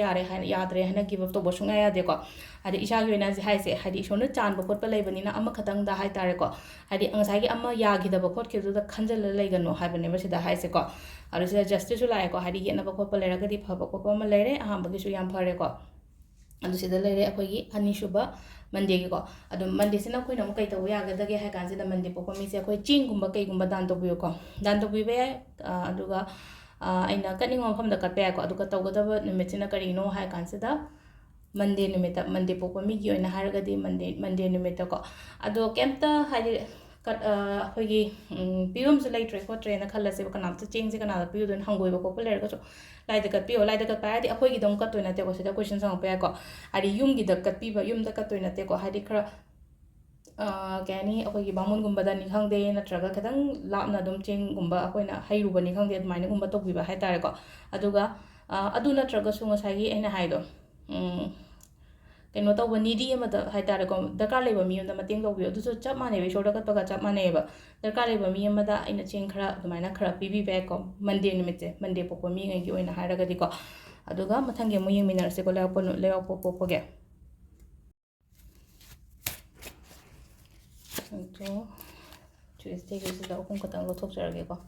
ꯌꯥꯗ꯭ꯔꯦ ꯍꯥꯏꯅ ꯒꯤꯞ ꯑꯞ ꯇꯧꯕ ꯁꯨꯡꯌꯥ ꯌꯥꯗꯦꯀꯣ ꯍꯥꯏꯗꯤ ꯏꯁꯥꯒꯤ ꯑꯣꯏꯅ ꯍꯥꯏꯁꯦ ꯍꯥꯏꯗꯤ ꯏꯁꯣꯔꯅ ꯆꯥꯟꯕ ꯈꯣꯠꯄ ꯂꯩꯕꯅꯤꯅ ꯑꯃꯈꯛꯇꯪꯗ ꯍꯥꯏꯇꯥꯔꯦꯀꯣ ꯍꯥꯏꯗꯤ ꯉꯁꯥꯏꯒꯤ ꯑꯃ ꯌꯥꯈꯤꯗꯕ ꯈꯣꯠꯈꯤꯕꯗꯨꯗ ꯈꯟꯖꯜꯂ ꯂꯩꯒꯅꯣ ꯍꯥꯏꯕꯅꯦꯕ ꯁꯤꯗ ꯍꯥꯏꯁꯦꯀꯣ ꯑꯗꯨ ꯁꯤꯗ ꯖꯁꯇꯤꯁꯁꯨ ꯂꯥꯛꯑꯦꯀꯣ ꯍꯥꯏꯗꯤ ꯌꯦꯠꯅꯕ ꯈꯣꯠꯄ ꯂꯩꯔꯒꯗꯤ ꯐꯕ ꯈꯣꯠꯄ ꯑꯃ ꯂꯩꯔꯦ ꯑꯍꯥꯟꯕꯒꯤꯁꯨ ꯌꯥꯝ ꯐꯔꯦꯀꯣ ꯑꯗꯨ ꯁꯤꯗ ꯂꯩꯔꯦ ꯑꯩꯈꯣꯏꯒꯤ ꯑꯅꯤꯁꯨꯕ ꯃꯟꯗꯦꯒꯤꯀꯣ ꯑꯗꯨ ꯃꯟꯗꯦꯁꯤꯅ ꯑꯩꯈꯣꯏꯅ ꯑꯃꯨꯛ ꯀꯩ ꯇꯧꯕ ꯌꯥꯒꯗꯒꯦ ꯍꯥꯏ ꯀꯥꯟꯁꯤꯗ ꯃꯟꯗꯦ ꯄꯣꯛꯄ ꯃꯤꯁꯦ ꯑꯩꯈꯣꯏ ꯆꯦꯡꯒꯨꯝꯕ ꯀꯩꯒꯨꯝꯕ ꯗꯥꯟ ꯇꯧꯕꯤꯌꯨꯀꯣ ꯗꯥꯟ ꯇꯧꯕꯤꯕ ꯌꯥꯏ ꯑꯗꯨꯒ ꯑꯩꯅ ꯀꯠꯅꯤꯡꯕ ꯃꯐꯝꯗ ꯀꯠꯄ ꯌꯥꯏꯀꯣ ꯑꯗꯨꯒ ꯇꯧꯒꯗꯕ ꯅꯨꯃꯤꯠꯁꯤꯅ ꯀꯔꯤꯅꯣ ꯍꯥꯏ ꯀꯥꯟꯁꯤꯗ ꯃꯟꯗꯦ ꯅꯨꯃꯤꯠꯇ ꯃꯟꯗꯦ ꯄꯣꯛꯄ ꯃꯤꯒꯤ ꯑꯣꯏꯅ ꯍꯥꯏꯔꯒꯗꯤ ꯃꯟꯗꯦ ꯅꯨꯃꯤꯠꯇꯀꯣ ꯑꯗꯣ ꯀꯩꯝꯇ ꯍꯥꯏꯗꯤ ꯑꯩꯈꯣꯏꯒꯤ ꯄꯤꯐꯝꯁꯨ ꯂꯩꯇ꯭ꯔꯦ ꯈꯣꯠꯇ꯭ꯔꯦꯅ ꯈꯜꯂꯁꯦꯕ ꯀꯅꯥꯝꯇ ꯆꯦꯡꯁꯦ ꯀꯅꯥꯗ ꯄꯤꯌꯨꯗꯣꯏꯅꯣ ꯍꯪꯒꯣꯏꯕ ꯈꯣꯠꯄ ꯂꯩꯔꯒꯁꯨ ꯂꯥꯏꯗ ꯀꯠꯄꯤꯌꯣ ꯂꯥꯏꯗ ꯀꯠꯄ ꯍꯥꯏꯔꯗꯤ ꯑꯩꯈꯣꯏꯒꯤꯗꯪ ꯀꯠꯇꯣꯏ ꯅꯠꯇꯦꯀꯣ ꯁꯤꯗ ꯀꯣꯏꯁꯟ ꯍꯪꯉꯛꯄ ꯌꯥꯏꯀꯣ ꯍꯥꯏꯗꯤ ꯌꯨꯝꯒꯤꯗ ꯀꯠꯄꯤꯕ ꯌꯨꯝꯗ ꯀꯠꯇꯣꯏ ꯅꯠꯇꯦꯀꯣ ꯍꯥꯏꯗꯤ ꯈꯔ ꯀꯩ ꯍꯥꯏꯅꯤ ꯑꯩꯈꯣꯏꯒꯤ ꯕꯥꯃꯣꯟꯒꯨꯝꯕꯗꯅꯤ ꯈꯪꯗꯦ ꯅꯠꯇ꯭ꯔꯒ ꯈꯤꯇꯪ ꯂꯥꯞꯅ ꯑꯗꯨꯝ ꯆꯦꯡꯒꯨꯝꯕ ꯑꯩꯈꯣꯏꯅ ꯍꯩꯔꯨꯕꯅꯤ ꯈꯪꯗꯦ ꯑꯗꯨꯃꯥꯏꯅꯒꯨꯝꯕ ꯇꯧꯕꯤꯕ ꯍꯥꯏꯇꯥꯔꯦꯀꯣ ꯑꯗꯨꯒ ꯑꯗꯨ ꯅꯠꯇ꯭ꯔꯒꯁꯨ ꯉꯁꯥꯏꯒꯤ ꯑꯩꯅ ꯍꯥꯏꯗꯣ ꯀꯩꯅꯣ ꯇꯧꯕ ꯅꯤꯗꯤ ꯑꯃꯗ ꯍꯥꯏꯇꯥꯔꯦꯀꯣ ꯗꯔꯀꯥꯔ ꯂꯩꯕ ꯃꯤ ꯑꯃꯗ ꯃꯇꯦꯡ ꯇꯧꯕꯤꯌꯣ ꯑꯗꯨꯁꯨ ꯆꯞ ꯃꯥꯟꯅꯩꯕ ꯏꯁꯣꯔꯗ ꯀꯠꯄꯒ ꯆꯞ ꯃꯥꯟꯅꯩꯑꯕ ꯗꯔꯀꯥꯔ ꯂꯩꯕ ꯃꯤ ꯑꯃꯗ ꯑꯩꯅ ꯆꯦꯡ ꯈꯔ ꯑꯗꯨꯃꯥꯏꯅ ꯈꯔ ꯄꯤꯕꯤꯕ ꯌꯥꯏꯀꯣ ꯃꯟꯗꯦ ꯅꯨꯃꯤꯠꯁꯦ ꯃꯟꯗꯦ ꯄꯣꯛꯄ ꯃꯤꯉꯩꯒꯤ ꯑꯣꯏꯅ ꯍꯥꯏꯔꯒꯗꯤꯀꯣ ꯑꯗꯨꯒ ꯃꯊꯪꯒꯤ ꯑꯃꯨꯛ ꯌꯦꯡꯃꯤꯟꯅꯔꯁꯤꯀꯣ ꯂꯩꯕꯥꯛꯄꯣꯛꯄ ꯄꯣꯛꯄꯒꯤ ꯑꯗꯣ ꯇ꯭ꯌꯨꯁꯗꯦꯒꯤꯁꯤꯗ 3 ꯈꯛꯇꯪ ꯂꯧꯊꯣꯛꯆꯔꯒꯦꯀꯣ.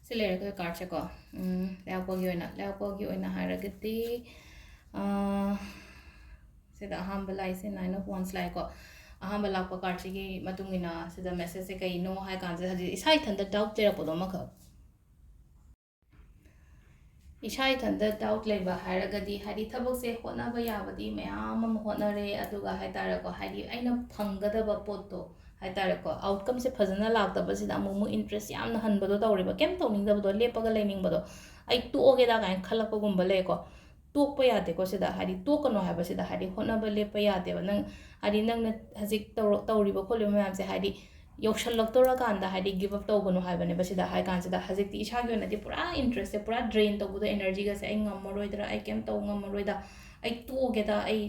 ꯁꯤ ꯂꯩꯔꯦ ꯑꯩꯈꯣꯏ ꯀꯥꯔꯠꯁꯦꯀꯣ. ꯂꯩꯕꯥꯛꯄꯣꯛꯒꯤ ꯑꯣꯏꯅ ꯍꯥꯏꯔꯒꯗꯤ ꯁꯤꯗ ꯑꯍꯥꯟꯕ ꯂꯥꯛꯏꯁꯦ 9 of Wands ꯂꯥꯛꯑꯦꯀꯣ. ꯑꯍꯥꯟꯕ ꯂꯥꯛꯄ ꯀꯥꯔꯠꯁꯤꯒꯤ ꯃꯇꯨꯡ ꯏꯟꯅ ꯁꯤꯗ ꯃꯦꯁꯦꯖꯁꯦ ꯀꯩꯅꯣ ꯍꯥꯏ ꯀꯥꯟꯁꯤꯗ ꯍꯧꯖꯤꯛ ꯏꯁꯥ ꯏꯊꯟꯇ ꯗꯥꯎꯠ ꯂꯩꯔꯛꯄꯗꯣ ꯑꯃꯈꯛ. ꯏꯁꯥ ꯏꯊꯟꯇ ꯗꯥꯎꯠ ꯂꯩꯕ ꯍꯥꯏꯔꯒꯗꯤ ꯍꯥꯏꯗꯤ ꯊꯕꯛꯁꯦ ꯍꯣꯠꯅꯕ ꯌꯥꯕꯗꯤ ꯃꯌꯥꯝ ꯑꯃ ꯍꯣꯠꯅꯔꯦ, ꯑꯗꯨꯒ ꯍꯥꯏꯇꯥꯔꯦꯀꯣ ꯍꯥꯏꯗꯤ ꯑꯩꯅ ꯐꯪꯒꯗꯕ ꯄꯣꯠꯇꯣ ꯍꯥꯏꯇꯥꯔꯦꯀꯣ ꯑꯥꯎꯠꯀꯝꯁꯦ ꯐꯖꯅ ꯂꯥꯛꯇꯕꯁꯤꯗ ꯑꯃꯨꯛ ꯏꯟꯇꯔꯦꯁ ꯌꯥꯝꯅ ꯍꯟꯕꯗꯣ ꯇꯧꯔꯤꯕ. ꯀꯩꯝ ꯇꯧꯅꯤꯡꯗꯕꯗꯣ, ꯂꯦꯞꯄꯒ ꯂꯩꯅꯤꯡꯕꯗꯣ, ꯑꯩ ꯇꯣꯛꯑꯒꯦꯗ ꯀꯥꯏꯅ ꯈꯜꯂꯛꯄꯒꯨꯝꯕ ꯂꯩꯀꯣ. ꯇꯣꯛꯄ ꯌꯥꯗꯦꯀꯣ ꯁꯤꯗ, ꯍꯥꯏꯗꯤ ꯇꯣꯛꯀꯅꯣ ꯍꯥꯏꯕꯁꯤꯗ ꯍꯥꯏꯗꯤ ꯍꯣꯠꯅꯕ ꯂꯦꯞꯄ ꯌꯥꯗꯦꯕ. ꯅꯪ ꯍꯥꯏꯗꯤ ꯅꯪꯅ ꯍꯧꯖꯤꯛ ꯇꯧꯔꯤꯕ ꯈꯣꯠꯂꯤꯕ ꯃꯌꯥꯝꯁꯦ ꯍꯥꯏꯗꯤ ꯌꯧꯁꯜꯂꯛꯇꯧꯔꯀꯥꯟꯗ ꯍꯥꯏꯗꯤ ꯒꯤꯞ ꯑꯞ ꯇꯧꯒꯅꯨ ꯍꯥꯏꯕꯅꯦꯕ ꯁꯤꯗ ꯍꯥꯏ ꯀꯥꯟꯁꯤꯗ. ꯍꯧꯖꯤꯛꯇꯤ ꯏꯁꯥꯒꯤ ꯑꯣꯏꯅꯗꯤ ꯄꯨꯔꯥ ꯏꯟꯇꯔꯦꯁꯁꯦ ꯄꯨꯔꯥ ꯗ꯭ꯔꯦꯟ ꯇꯧꯕꯗꯣ, एनर्जीꯒꯁꯦ ꯑꯩ ꯉꯝꯃꯔꯣꯏꯗ꯭ꯔꯥ, ꯑꯩ ꯀꯩꯝ ꯇꯧ ꯉꯝꯃꯔꯣꯏꯗ, ꯑꯩ ꯇꯣꯛꯑꯒꯦꯗ, ꯑꯩ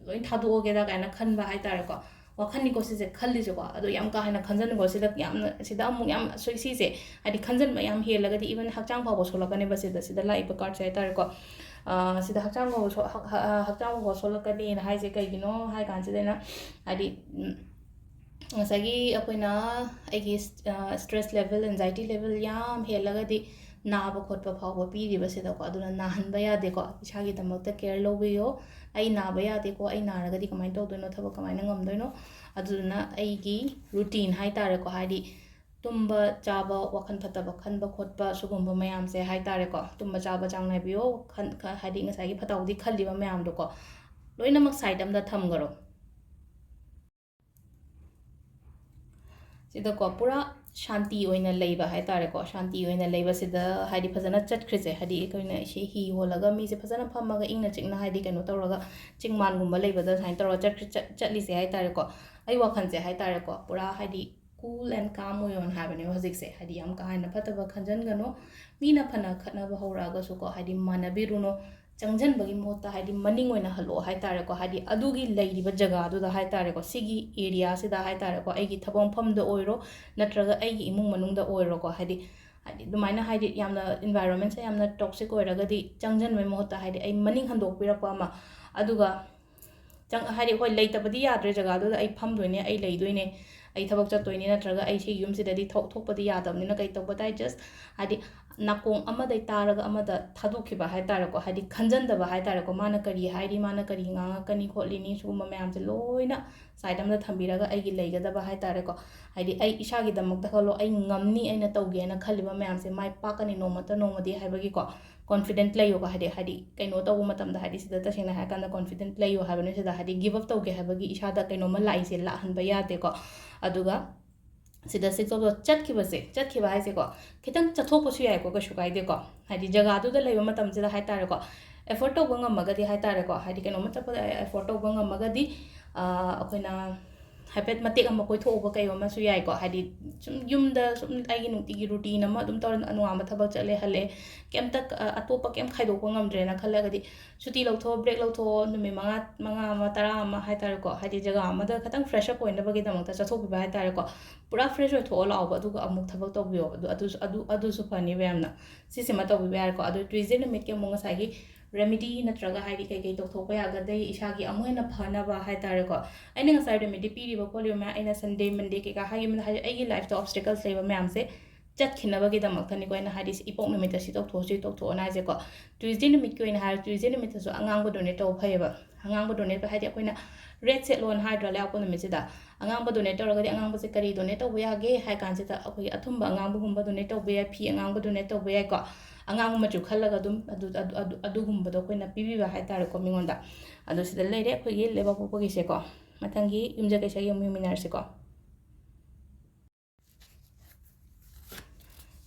ꯂꯣꯏ ꯊꯥꯗꯣꯛꯑꯒꯦꯗ ꯀꯥꯏꯅ ꯈꯟꯕ ꯍꯥꯏꯇꯥꯔꯦꯀꯣ. ꯋꯥꯈꯟꯅꯤꯀꯣ ꯁꯤꯁꯦ ꯈꯜꯂꯤꯁꯦꯀꯣ. ꯑꯗꯣ ꯌꯥꯝ ꯀꯥ ꯍꯦꯟꯅ ꯈꯟꯖꯟꯅꯨꯀꯣ ꯁꯤꯗ. ꯌꯥꯝꯅ ꯁꯤꯗ ꯑꯃꯨꯛ ꯌꯥꯝ ꯁꯤꯁꯦ ꯍꯥꯏꯗꯤ ꯈꯟꯖꯟꯕ ꯌꯥꯝ ꯍꯦꯜꯂꯒꯗꯤ ꯏꯚꯟ ꯍꯛꯆꯥꯡ ꯐꯥꯎꯕ ꯁꯣꯛꯂꯛꯀꯅꯦꯕ ꯁꯤꯗ ꯂꯥꯛꯏꯕ ꯀꯥꯔꯠꯁꯦ ꯍꯥꯏꯇꯥꯔꯦꯀꯣ. ꯁꯤꯗ ꯍꯛꯆꯥꯡ ꯐꯥꯎꯕ ꯁꯣꯛꯂꯛꯀꯅꯤꯅ ꯍꯥꯏꯁꯦ ꯀꯩꯒꯤꯅೋ ꯍꯥꯏ ꯀꯥꯟꯁꯤꯗ ꯑꯩꯅ ꯍꯥꯏꯗꯤ ꯉꯁꯥꯏꯒꯤ ꯑꯩꯈꯣꯏꯅ ꯑꯩꯒꯤ ꯁ꯭ꯇ꯭ꯔꯦꯁ ꯂꯦꯚꯦꯜ, ꯑꯦꯟꯖꯥꯏꯇꯤ ꯂꯦꯚꯦꯜ ꯌꯥꯝ ꯍꯦꯜꯂꯒꯗꯤ ꯅꯥꯕ ꯈꯣꯠꯄ ꯐꯥꯎꯕ ꯄꯤꯔꯤꯕꯁꯤꯗꯀꯣ. ꯑꯗꯨꯅ ꯅꯥꯍꯟꯕ ꯌꯥꯗꯦꯀꯣ. ꯏꯁꯥꯒꯤꯗꯃꯛꯇ ꯀꯦꯌꯔ ꯂꯧꯕꯤꯌꯣ. ꯑꯩ ꯅꯥꯕ ꯌꯥꯗꯦꯀꯣ, ꯑꯩ ꯅꯥꯔꯒꯗꯤ ꯀꯃꯥꯏꯅ ꯇꯧꯗꯣꯏꯅꯣ, ꯊꯕꯛ ꯀꯃꯥꯏꯅ ꯉꯝꯗꯣꯏꯅೋ. ꯑꯗꯨꯗꯨꯅ ꯑꯩꯒꯤ ꯔꯨꯇꯤꯟ ꯍꯥꯏꯇꯥꯔꯦꯀꯣ, ꯍꯥꯏꯗꯤ ꯇꯨꯝꯕ ꯆꯥꯕ, ꯋꯥꯈꯜ ꯐꯠꯇꯕ ꯈꯟꯕ ꯈꯣꯠꯄ ꯁꯤꯒꯨꯝꯕ ꯃꯌꯥꯝꯁꯦ ꯍꯥꯏꯇꯥꯔꯦꯀꯣ. ꯇꯨꯝꯕ ꯆꯥꯕ ꯆꯥꯡ ꯅꯥꯏꯕꯤꯌꯣ. ꯍꯥꯏꯗꯤ ꯉꯁꯥꯏꯒꯤ ꯐꯠꯇ ꯍꯥꯎꯊꯤ ꯈꯜꯂꯤꯕ ꯃꯌꯥꯝꯗꯣꯀꯣ ꯂꯣꯏꯅꯃꯛ ꯁꯥꯏꯠ ꯑꯃꯗ ꯊꯝꯈꯔꯣ. ꯁꯤꯗꯀꯣ ꯄꯨꯔꯥ ꯁꯥꯟꯇꯤ ꯑꯣꯏꯅ ꯂꯩꯕ ꯍꯥꯏꯇꯥꯔꯦꯀꯣ. ꯁꯥꯟꯇꯤ ꯑꯣꯏꯅ ꯂꯩꯕꯁꯤꯗ ꯍꯥꯏꯗꯤ ꯐꯖꯅ ꯆꯠꯈ꯭ꯔꯤꯁꯦ, ꯍꯥꯏꯗꯤ ꯑꯩꯈꯣꯏꯅ ꯏꯁꯤ ꯍꯤ ꯍꯣꯜꯂꯒ ꯃꯤꯁꯦ ꯐꯖꯅ ꯐꯝꯃꯒ ꯏꯪꯅ ꯆꯤꯛꯅ ꯍꯥꯏꯗꯤ ꯀꯩꯅꯣ ꯇꯧꯔꯒ ꯆꯤꯡꯃꯥꯟꯒꯨꯝꯕ ꯂꯩꯕꯗ ꯁꯨꯃꯥꯏꯅ ꯇꯧꯔꯒ ꯆꯠꯂꯤꯁꯦ ꯍꯥꯏꯇꯥꯔꯦꯀꯣ. ꯑꯩ ꯋꯥꯈꯜꯁꯦ ꯍꯥꯏꯇꯥꯔꯦꯀꯣ ꯄꯨꯔꯥ ꯍꯥꯏꯗꯤ ꯀꯨꯜ ꯑꯦꯟ ꯀꯥꯝ ꯑꯣꯏꯌꯣꯅ ꯍꯥꯏꯕꯅꯦꯕ ꯍꯧꯖꯤꯛꯁꯦ. ꯍꯥꯏꯗꯤ ꯌꯥꯝ ꯀꯥ ꯍꯦꯟꯅ ꯐꯠꯇꯕ ꯈꯟꯖꯟꯒꯅꯣ. ꯃꯤꯅ ꯐꯅ ꯈꯠꯅꯕ ꯍꯧꯔꯛꯑꯒꯁꯨꯀꯣ ꯍꯥꯏꯗꯤ ꯃꯥꯟꯅꯕꯤꯔꯨꯅꯣ. ꯆꯪꯁꯤꯟꯕꯒꯤ ꯃꯍꯨꯠꯇ ꯍꯥꯏꯗꯤ ꯃꯅꯤꯡ ꯑꯣꯏꯅ ꯍꯜꯂꯛꯑꯣ ꯍꯥꯏꯇꯥꯔꯦꯀꯣ. ꯍꯥꯏꯗꯤ ꯑꯗꯨꯒꯤ ꯂꯩꯔꯤꯕ ꯖꯒꯥꯗꯨꯗ ꯍꯥꯏꯇꯥꯔꯦꯀꯣ, ꯁꯤꯒꯤ ꯑꯦꯔꯤꯌꯥꯁꯤꯗ ꯍꯥꯏꯇꯥꯔꯦꯀꯣ, ꯑꯩꯒꯤ ꯊꯕꯛ ꯃꯐꯝꯗ ꯑꯣꯏꯔꯣ ꯅꯠꯇ꯭ꯔꯒ ꯑꯩꯒꯤ ꯏꯃꯨꯡ ꯃꯅꯨꯡꯗ ꯑꯣꯏꯔꯣꯀꯣ. ꯍꯥꯏꯗꯤ ꯑꯗꯨꯃꯥꯏꯅ ꯍꯥꯏꯗꯤ ꯌꯥꯝꯅ ꯏꯟꯚꯥꯏꯔꯣꯟꯃꯦꯟꯁꯦ ꯌꯥꯝꯅ ꯇꯣꯛꯁꯤꯛ ꯑꯣꯏꯔꯒꯗꯤ ꯆꯪꯁꯤꯟꯕꯒꯤ ꯃꯍꯨꯠꯇ ꯍꯥꯏꯗꯤ ꯑꯩ ꯃꯅꯤꯡ ꯍꯟꯗꯣꯛꯄꯤꯔꯛꯄ ꯑꯃ. ꯑꯗꯨꯒ ꯍꯥꯏꯗꯤ ꯍꯣꯏ ꯂꯩꯇꯕꯗꯤ ꯌꯥꯗ꯭ꯔꯦ ꯖꯒꯥꯗꯨꯗ, ꯑꯩ ꯐꯝꯗꯣꯏꯅꯦ, ꯑꯩ ꯂꯩꯗꯣꯏꯅꯦ, ꯑꯩ ꯊꯕꯛ ꯆꯠꯇꯣꯏꯅꯤ, ꯅꯠꯇ꯭ꯔꯒ ꯑꯩ ꯁꯤ ꯌꯨꯝꯁꯤꯗꯗꯤ ꯊꯣꯛꯄꯗꯤ ꯌꯥꯗꯕꯅꯤꯅ ꯀꯩ ꯇꯧꯕ ꯇꯥꯏ, ꯖꯁ ꯍꯥꯏꯗꯤ ꯅꯥꯀꯣꯡ ꯑꯃꯗꯩ ꯇꯥꯔꯒ ꯑꯃꯗ ꯊꯥꯗꯣꯛꯈꯤꯕ ꯍꯥꯏꯇꯥꯔꯦꯀꯣ. ꯍꯥꯏꯗꯤ ꯈꯟꯖꯟꯗꯕ ꯍꯥꯏꯇꯥꯔꯦꯀꯣ. ꯃꯥꯅ ꯀꯔꯤ ꯍꯥꯏꯔꯤ, ꯃꯥꯅ ꯀꯔꯤ ꯉꯥꯡꯉꯛꯀꯅꯤ ꯈꯣꯠꯂꯤꯅꯤ ꯁꯤꯒꯨꯝꯕ ꯃꯌꯥꯝꯁꯦ ꯂꯣꯏꯅ ꯁꯥꯏꯠ ꯑꯃꯗ ꯊꯝꯕꯤꯔꯒ ꯑꯩꯒꯤ ꯂꯩꯒꯗꯕ ꯍꯥꯏꯇꯥꯔꯦꯀꯣ. ꯍꯥꯏꯗꯤ ꯑꯩ ꯏꯁꯥꯒꯤꯗꯃꯛꯇ ꯈꯜꯂꯣ, ꯑꯩ ꯉꯝꯅꯤ, ꯑꯩꯅ ꯇꯧꯒꯦꯅ ꯈꯜꯂꯤꯕ ꯃꯌꯥꯝꯁꯦ ꯃꯥꯏ ꯄꯥꯛꯀꯅꯤ ꯅꯣꯡꯃꯇ ꯅꯣꯡꯃꯗꯤ ꯍꯥꯏꯕꯒꯤꯀꯣ ꯀꯣꯟꯐꯤꯗꯦꯟꯠ ꯂꯩꯌꯣꯀꯣ. ꯍꯥꯏꯗꯤ ꯀꯩꯅꯣ ꯇꯧꯕ ꯃꯇꯝꯗ ꯍꯥꯏꯗꯤ ꯁꯤꯗ ꯇꯁꯦꯡꯅ ꯍꯥꯏꯔꯀꯥꯟꯗ ꯀꯣꯟꯐꯤꯗꯦꯟꯠ ꯂꯩꯌꯣ ꯍꯥꯏꯕꯅꯤ ꯁꯤꯗ. ꯍꯥꯏꯗꯤ ꯒꯤꯞ ꯑꯞ ꯇꯧꯒꯦ ꯍꯥꯏꯕꯒꯤ ꯏꯁꯥꯗ ꯀꯩꯅꯣꯝꯃ ꯂꯥꯛꯏꯁꯦ ꯂꯥꯛꯍꯟꯕ ꯌꯥꯗꯦꯀꯣ. ꯑꯗꯨꯒ ꯁꯤꯗ 6 of ꯆꯠꯈꯤꯕ ꯍꯥꯏꯁꯦꯀꯣ ꯈꯤꯇꯪ ꯆꯠꯊꯣꯛꯄꯁꯨ ꯌꯥꯏꯀꯣ, ꯀꯩꯁꯨ ꯀꯥꯏꯗꯦꯀꯣ. ꯍꯥꯏꯗꯤ ꯖꯒꯥꯗꯨꯗ ꯂꯩꯕ ꯃꯇꯝꯁꯤꯗ ꯍꯥꯏꯇꯥꯔꯦꯀꯣ ꯑꯦꯐꯣꯔꯠ ꯇꯧꯕ ꯉꯝꯃꯒꯗꯤ ꯍꯥꯏꯇꯥꯔꯦꯀꯣ, ꯍꯥꯏꯗꯤ ꯀꯩꯅꯣꯝꯃ ꯆꯠꯄꯗ ꯑꯦꯐꯣꯔꯠ ꯇꯧꯕ ꯉꯝꯃꯒꯗꯤ ꯑꯩꯈꯣꯏꯅ ꯍꯥꯏꯐꯦꯠ ꯃꯇꯦꯛ ꯑꯃ ꯀꯣꯏꯊꯣꯛꯎꯕ ꯀꯩ ꯑꯃꯁꯨ ꯌꯥꯏꯀꯣ. ꯍꯥꯏꯗꯤ ꯁꯨꯝ ꯌꯨꯝꯗ ꯁꯨꯝ ꯑꯩꯒꯤ ꯅꯨꯡꯇꯤꯒꯤ ꯔꯨꯇꯤꯟ ꯑꯃ ꯑꯗꯨꯝ ꯇꯧꯔ ꯅꯣꯡꯉꯥꯟꯕ ꯊꯕꯛ ꯆꯠꯂꯦ ꯍꯜꯂꯛꯑꯦ, ꯀꯩꯝꯇ ꯑꯇꯣꯞꯄ ꯀꯩꯝ ꯈꯥꯏꯗꯣꯛꯄ ꯉꯝꯗ꯭ꯔꯦꯅ ꯈꯜꯂꯒꯗꯤ ꯁꯨꯇꯤ ꯂꯧꯊꯣꯛꯑꯣ, ꯕ꯭ꯔꯦꯛ ꯂꯧꯊꯣꯛꯑꯣ, ꯅꯨꯃꯤꯠ 5 ꯑꯃ 10 ꯑꯃ ꯍꯥꯏꯇꯥꯔꯦꯀꯣ. ꯍꯥꯏꯗꯤ ꯖꯒꯥ ꯑꯃꯗ ꯈꯤꯇꯪ ꯐ꯭ꯔꯦꯁ ꯑꯞ ꯑꯣꯏꯅꯕꯒꯤꯗꯃꯛꯇ ꯆꯠꯊꯣꯛꯄꯤꯕ ꯍꯥꯏꯇꯥꯔꯦꯀꯣ. ꯄꯨꯔꯥ ꯐ꯭ꯔꯦꯁ ꯑꯣꯏꯊꯣꯛꯑ ꯂꯥꯛꯑꯣꯕ, ꯑꯗꯨꯒ ꯑꯃꯨꯛ ꯊꯕꯛ ꯇꯧꯕꯤꯌꯣ. ꯑꯗꯨꯁꯨ ꯐꯅꯤꯕ ꯌꯥꯝꯅ. ꯁꯤꯁꯤꯃ ꯇꯧꯕꯤꯕ ꯌꯥꯔꯦꯀꯣ. ꯑꯗꯨ ꯇ꯭ꯋꯤꯁꯗꯦ ꯅꯨꯃꯤꯠꯀꯤ ꯑꯃꯨꯛ ꯉꯁꯥꯏꯒꯤ ꯔꯦꯃꯤꯗꯤ ꯅꯠꯇ꯭ꯔꯒ ꯍꯥꯏꯗꯤ ꯀꯩꯀꯩ ꯇꯧꯊꯣꯛꯄ ꯌꯥꯒꯗꯦ ꯏꯁꯥꯒꯤ ꯑꯃꯨꯛ ꯍꯦꯟꯅ ꯐꯅꯕ ꯍꯥꯏꯇꯥꯔꯦꯀꯣ. ꯑꯩꯅ ꯉꯁꯥꯏ ꯔꯦꯃꯤꯗꯤ ꯄꯤꯔꯤꯕ ꯈꯣꯠꯂꯤꯕ ꯃꯌꯥꯝ ꯑꯩꯅ ꯁꯟꯗꯦ ꯃꯟꯗे ꯀꯩꯀꯥ ꯍꯥꯏꯈꯤꯕꯗ ꯍꯥꯏꯗꯤ ꯑꯩꯒꯤ ꯂꯥꯏꯐꯇ ꯑꯣꯕꯁꯇꯦꯀꯜꯁ ꯂꯩꯕ ꯃꯌꯥꯝꯁꯦ ꯆꯠꯈꯤꯅꯕꯒꯤꯗꯃꯛꯇꯅꯤꯀꯣ ꯑꯩꯅ ꯍꯥꯏꯗꯤ ꯏꯄꯣꯛ ꯅꯨꯃꯤꯠꯇ ꯁꯤ ꯇꯧꯊꯣꯛꯑꯣ ꯁꯤ ꯇꯧꯊꯣꯛꯑꯣꯅ ꯍꯥꯏꯁꯦꯀꯣ. ꯇ꯭ꯋꯤꯁꯗꯦ ꯅꯨꯃꯤꯠꯀꯤ ꯑꯣꯏꯅ ꯍꯥꯏꯔ ꯇ꯭ꯋꯤꯁꯗꯦ ꯅꯨꯃꯤꯠꯇꯁꯨ ꯑꯉꯥꯡꯕ ꯗꯣꯅꯦꯠ ꯇꯧꯕ ꯐꯩꯌꯦꯕ. ꯑꯉꯥꯡꯕ ꯗꯣꯅꯦꯠ ꯍꯥꯏꯗꯤ ꯑꯩꯈꯣꯏꯅ ꯔꯦꯗ ꯁꯦꯠꯂꯣꯅ ꯍꯥꯏꯗ꯭ꯔꯥ ꯂꯩꯕꯥꯛꯄꯣꯛ ꯅꯨꯃꯤꯠꯁꯤꯗ. ꯑꯉꯥꯡꯕ ꯗꯣꯅꯦꯠ ꯇꯧꯔꯒꯗꯤ ꯑꯉꯥꯡꯕꯁꯦ ꯀꯔꯤ ꯗꯣꯅꯦꯠ ꯇꯧꯕ ꯌꯥꯒꯦ ꯍꯥꯏ ꯀꯥꯟꯁꯤꯗ ꯑꯩꯈꯣꯏꯒꯤ ꯑꯊꯨꯝꯕ ꯑꯉꯥꯡꯕꯒꯨꯝꯕ ꯗꯣꯅꯦꯠ ꯇꯧꯕ ꯌꯥꯏ, ꯐꯤ ꯑꯉꯥꯡꯕ ꯗꯣꯅꯦꯠ ꯇꯧꯕ ꯌꯥꯏꯀꯣ. ꯑꯉꯥꯡꯕ ꯃꯆꯨ ꯈꯜꯂꯒ ꯑꯗꯨꯝ ꯑꯗꯨꯒꯨꯝꯕꯗꯣ ꯑꯩꯈꯣꯏꯅ ꯄꯤꯕꯤꯕ ꯍꯥꯏꯇꯥꯔꯦꯀꯣ ꯃꯤꯉꯣꯟꯗ. ꯑꯗꯣ ꯁꯤꯗ ꯂꯩꯔꯦ ꯑꯩꯈꯣꯏꯒꯤ ꯂꯩꯕꯥꯛꯄꯣꯛꯄꯒꯤꯁꯦꯀꯣ. ꯃꯊꯪꯒꯤ ꯌꯨꯝꯖꯀꯩꯁꯒꯤ ꯑꯃꯨꯛ ꯌꯦꯡꯃꯤꯟꯅꯔꯁꯤꯀꯣ.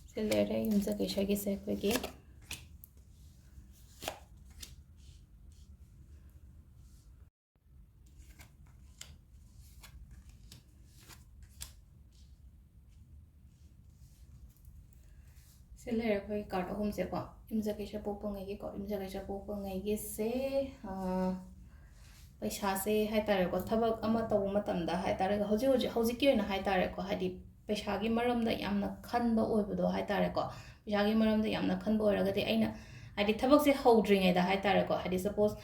ꯁꯤ ꯂꯩꯔꯦ ꯌꯨꯝꯖꯀꯩꯁꯒꯤꯁꯦ ꯑꯩꯈꯣꯏꯒꯤ. ꯁꯤ ꯂꯩꯔꯦ ꯑꯩꯈꯣꯏ ꯀꯥꯔꯠ ꯑꯍꯨꯝꯁꯦꯀꯣ. ꯌꯨꯝꯖꯀꯩꯁ ꯄꯣꯛꯄꯉꯩꯒꯤꯀꯣ. ꯌꯨꯝꯖꯀꯩꯁ ꯄꯣꯛꯄꯉꯩꯒꯤꯁꯦ ꯄꯩꯁꯥꯁꯦ ꯍꯥꯏꯇꯥꯔꯦꯀꯣ ꯊꯕꯛ ꯑꯃ ꯇꯧꯕ ꯃꯇꯝꯗ ꯍꯥꯏꯇꯥꯔꯦ ꯍꯧꯖꯤꯛꯀꯤ ꯑꯣꯏꯅ ꯍꯥꯏꯇꯥꯔꯦꯀꯣ ꯍꯥꯏꯗꯤ ꯄꯩꯁꯥꯒꯤ ꯃꯔꯝꯗ ꯌꯥꯝꯅ ꯈꯟꯕ ꯑꯣꯏꯕꯗꯣ ꯍꯥꯏꯇꯥꯔꯦꯀꯣ. ꯄꯩꯁꯥꯒꯤ ꯃꯔꯝꯗ ꯌꯥꯝꯅ ꯈꯟꯕ ꯑꯣꯏꯔꯒꯗꯤ ꯑꯩꯅ ꯍꯥꯏꯗꯤ ꯊꯕꯛꯁꯦ ꯍꯧꯗ꯭ꯔꯤꯉꯩꯗ ꯍꯥꯏꯇꯥꯔꯦꯀꯣ ꯍꯥꯏꯗꯤ ꯁꯄꯣꯁ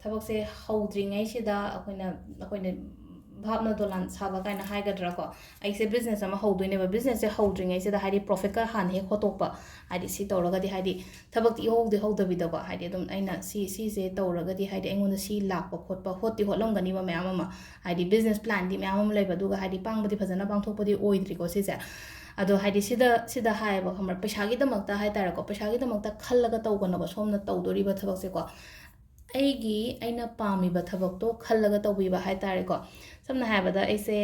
ꯊꯕꯛꯁꯦ ꯍꯧꯗ꯭ꯔꯤꯉꯩꯁꯤꯗ ꯑꯩꯈꯣꯏꯅ ꯚꯥꯞꯅ ꯗꯣꯂꯥꯟ ꯁꯥꯕ ꯀꯥꯏꯅ ꯍꯥꯏꯒꯗ꯭ꯔꯥꯀꯣ ꯑꯩꯁꯦ ꯕꯤꯖꯅꯦꯁ ꯑꯃ ꯍꯧꯗꯣꯏꯅꯦꯕ ꯕꯤꯖꯅꯦꯁꯁꯦ ꯍꯧꯗ꯭ꯔꯤꯉꯩꯁꯤꯗ ꯍꯥꯏꯗꯤ ꯄ꯭ꯔꯣꯐꯤꯠꯀ ꯍꯥꯟꯅ ꯍꯦꯛ ꯍꯣꯠꯇꯣꯛꯄ ꯍꯥꯏꯗꯤ ꯁꯤ ꯇꯧꯔꯒꯗꯤ ꯍꯥꯏꯗꯤ ꯊꯕꯛꯇꯤ ꯍꯧꯗꯕꯤꯗꯀꯣ ꯍꯥꯏꯗꯤ ꯑꯗꯨꯝ ꯑꯩꯅ ꯁꯤꯁꯦ ꯇꯧꯔꯒꯗꯤ ꯍꯥꯏꯗꯤ ꯑꯩꯉꯣꯟꯗ ꯁꯤ ꯂꯥꯛꯄ ꯈꯣꯠꯄ ꯍꯣꯠꯂꯝꯒꯅꯤꯕ ꯃꯌꯥꯝ ꯑꯃ ꯍꯥꯏꯗꯤ ꯕꯤꯖꯅꯦꯁ ꯄ꯭ꯂꯥꯟꯗꯤ ꯃꯌꯥꯝ ꯑꯃ ꯂꯩꯕ ꯑꯗꯨꯒ ꯍꯥꯏꯗꯤ ꯄꯥꯡꯕꯗꯤ ꯐꯖꯅ ꯄꯥꯡꯊꯣꯛꯄꯗꯤ ꯑꯣꯏꯗ꯭ꯔꯤꯀꯣ ꯁꯤꯁꯦ ꯑꯗꯣ ꯍꯥꯏꯗꯤ ꯁꯤꯗ ꯍꯥꯏꯌꯦꯕ ꯈꯪꯕ꯭ꯔꯥ ꯄꯩꯁꯥꯒꯤꯗꯃꯛꯇ ꯍꯥꯏꯇꯥꯔꯦꯀꯣ ꯄꯩꯁꯥꯒꯤꯗꯃꯛꯇ ꯈꯜꯂꯒ ꯇꯧꯒꯅꯣꯕ ꯁꯣꯝꯅ ꯇꯧꯗꯣꯔꯤꯕ ꯊꯕꯛꯁꯦꯀꯣ ꯑꯩꯅ ꯄꯥꯝꯃꯤꯕ ꯊꯕꯛꯇꯣ ꯈꯜꯂꯒ ꯇꯧꯕꯤꯕ ꯍꯥꯏꯇꯥꯔꯦꯀꯣ ꯁꯝꯅ ꯍꯥꯏꯔꯕꯗ ꯑꯩꯁꯦ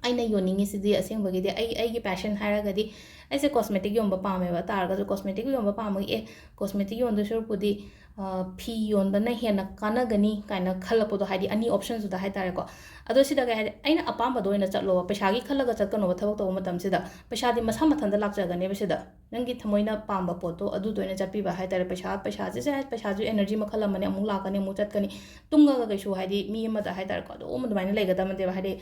ꯑꯩꯅ ꯌꯣꯟꯅꯤꯡꯉꯤꯁꯤꯗꯤ ꯑꯁꯦꯡꯕꯒꯤꯗꯤ ꯑꯩꯒꯤ ꯄꯦꯁꯟ ꯍꯥꯏꯔꯒꯗꯤ ꯑꯩꯁꯦ ꯀꯣꯁꯃꯦꯇꯤꯛ ꯌꯣꯟꯕ ꯄꯥꯝꯃꯦꯕ ꯇꯥꯔꯒꯁꯨ ꯀꯣꯁꯃꯦꯇꯤꯛ ꯌꯣꯟꯕ ꯄꯥꯝꯕꯒꯤ ꯀꯣꯁꯃꯦꯇꯤꯛ ꯌꯣꯟꯗꯣꯏ ꯁꯔꯨꯛꯄꯨꯗꯤ ꯐꯤ ꯌꯣꯟꯕꯅ ꯍꯦꯟꯅ ꯀꯥꯟꯅꯒꯅꯤ ꯀꯥꯏꯅ ꯈꯜꯂꯛꯄꯗꯣ ꯍꯥꯏꯗꯤ ꯑꯅꯤ ꯑꯣꯞꯁꯟꯁꯨꯗ ꯍꯥꯏꯇꯥꯔꯦꯀꯣ ꯑꯗꯣ ꯁꯤꯗ ꯀꯩ ꯍꯥꯏꯗꯤ ꯑꯩꯅ ꯑꯄꯥꯝꯕꯗꯣ ꯑꯣꯏꯅ ꯆꯠꯂꯣꯕ ꯄꯩꯁꯥꯒꯤ ꯈꯜꯂꯒ ꯆꯠꯀꯅꯣꯕ ꯊꯕꯛ ꯇꯧꯕ ꯃꯇꯝꯁꯤꯗ ꯄꯩꯁꯥꯗꯤ ꯃꯁꯥ ꯃꯊꯟꯇ ꯂꯥꯛꯆꯒꯅꯦꯕ ꯁꯤꯗ ꯅꯪꯒꯤ ꯊꯃꯣꯏꯅ ꯄꯥꯝꯕ ꯄꯣꯠꯇꯣ ꯑꯗꯨꯗ ꯑꯣꯏꯅ ꯆꯠꯄꯤꯕ ꯍꯥꯏꯇꯥꯔꯦ ꯄꯩꯁꯥꯁꯨ ꯑꯦꯅꯔꯖꯤ ꯃꯈꯜ ꯑꯃꯅꯦ ꯑꯃꯨꯛ ꯂꯥꯛꯀꯅꯤ ꯑꯃꯨꯛ ꯆꯠꯀꯅꯤ ꯇꯨꯡꯉꯒ ꯀꯩꯁꯨ ꯍꯥꯏꯗꯤ ꯃꯤ ꯑꯃꯗ ꯍꯥꯏꯇꯥꯔꯦꯀꯣ ꯑꯗꯨꯃꯥꯏꯅ ꯂꯩꯒꯗꯕꯅꯦꯕ ꯍꯥꯏꯗꯤ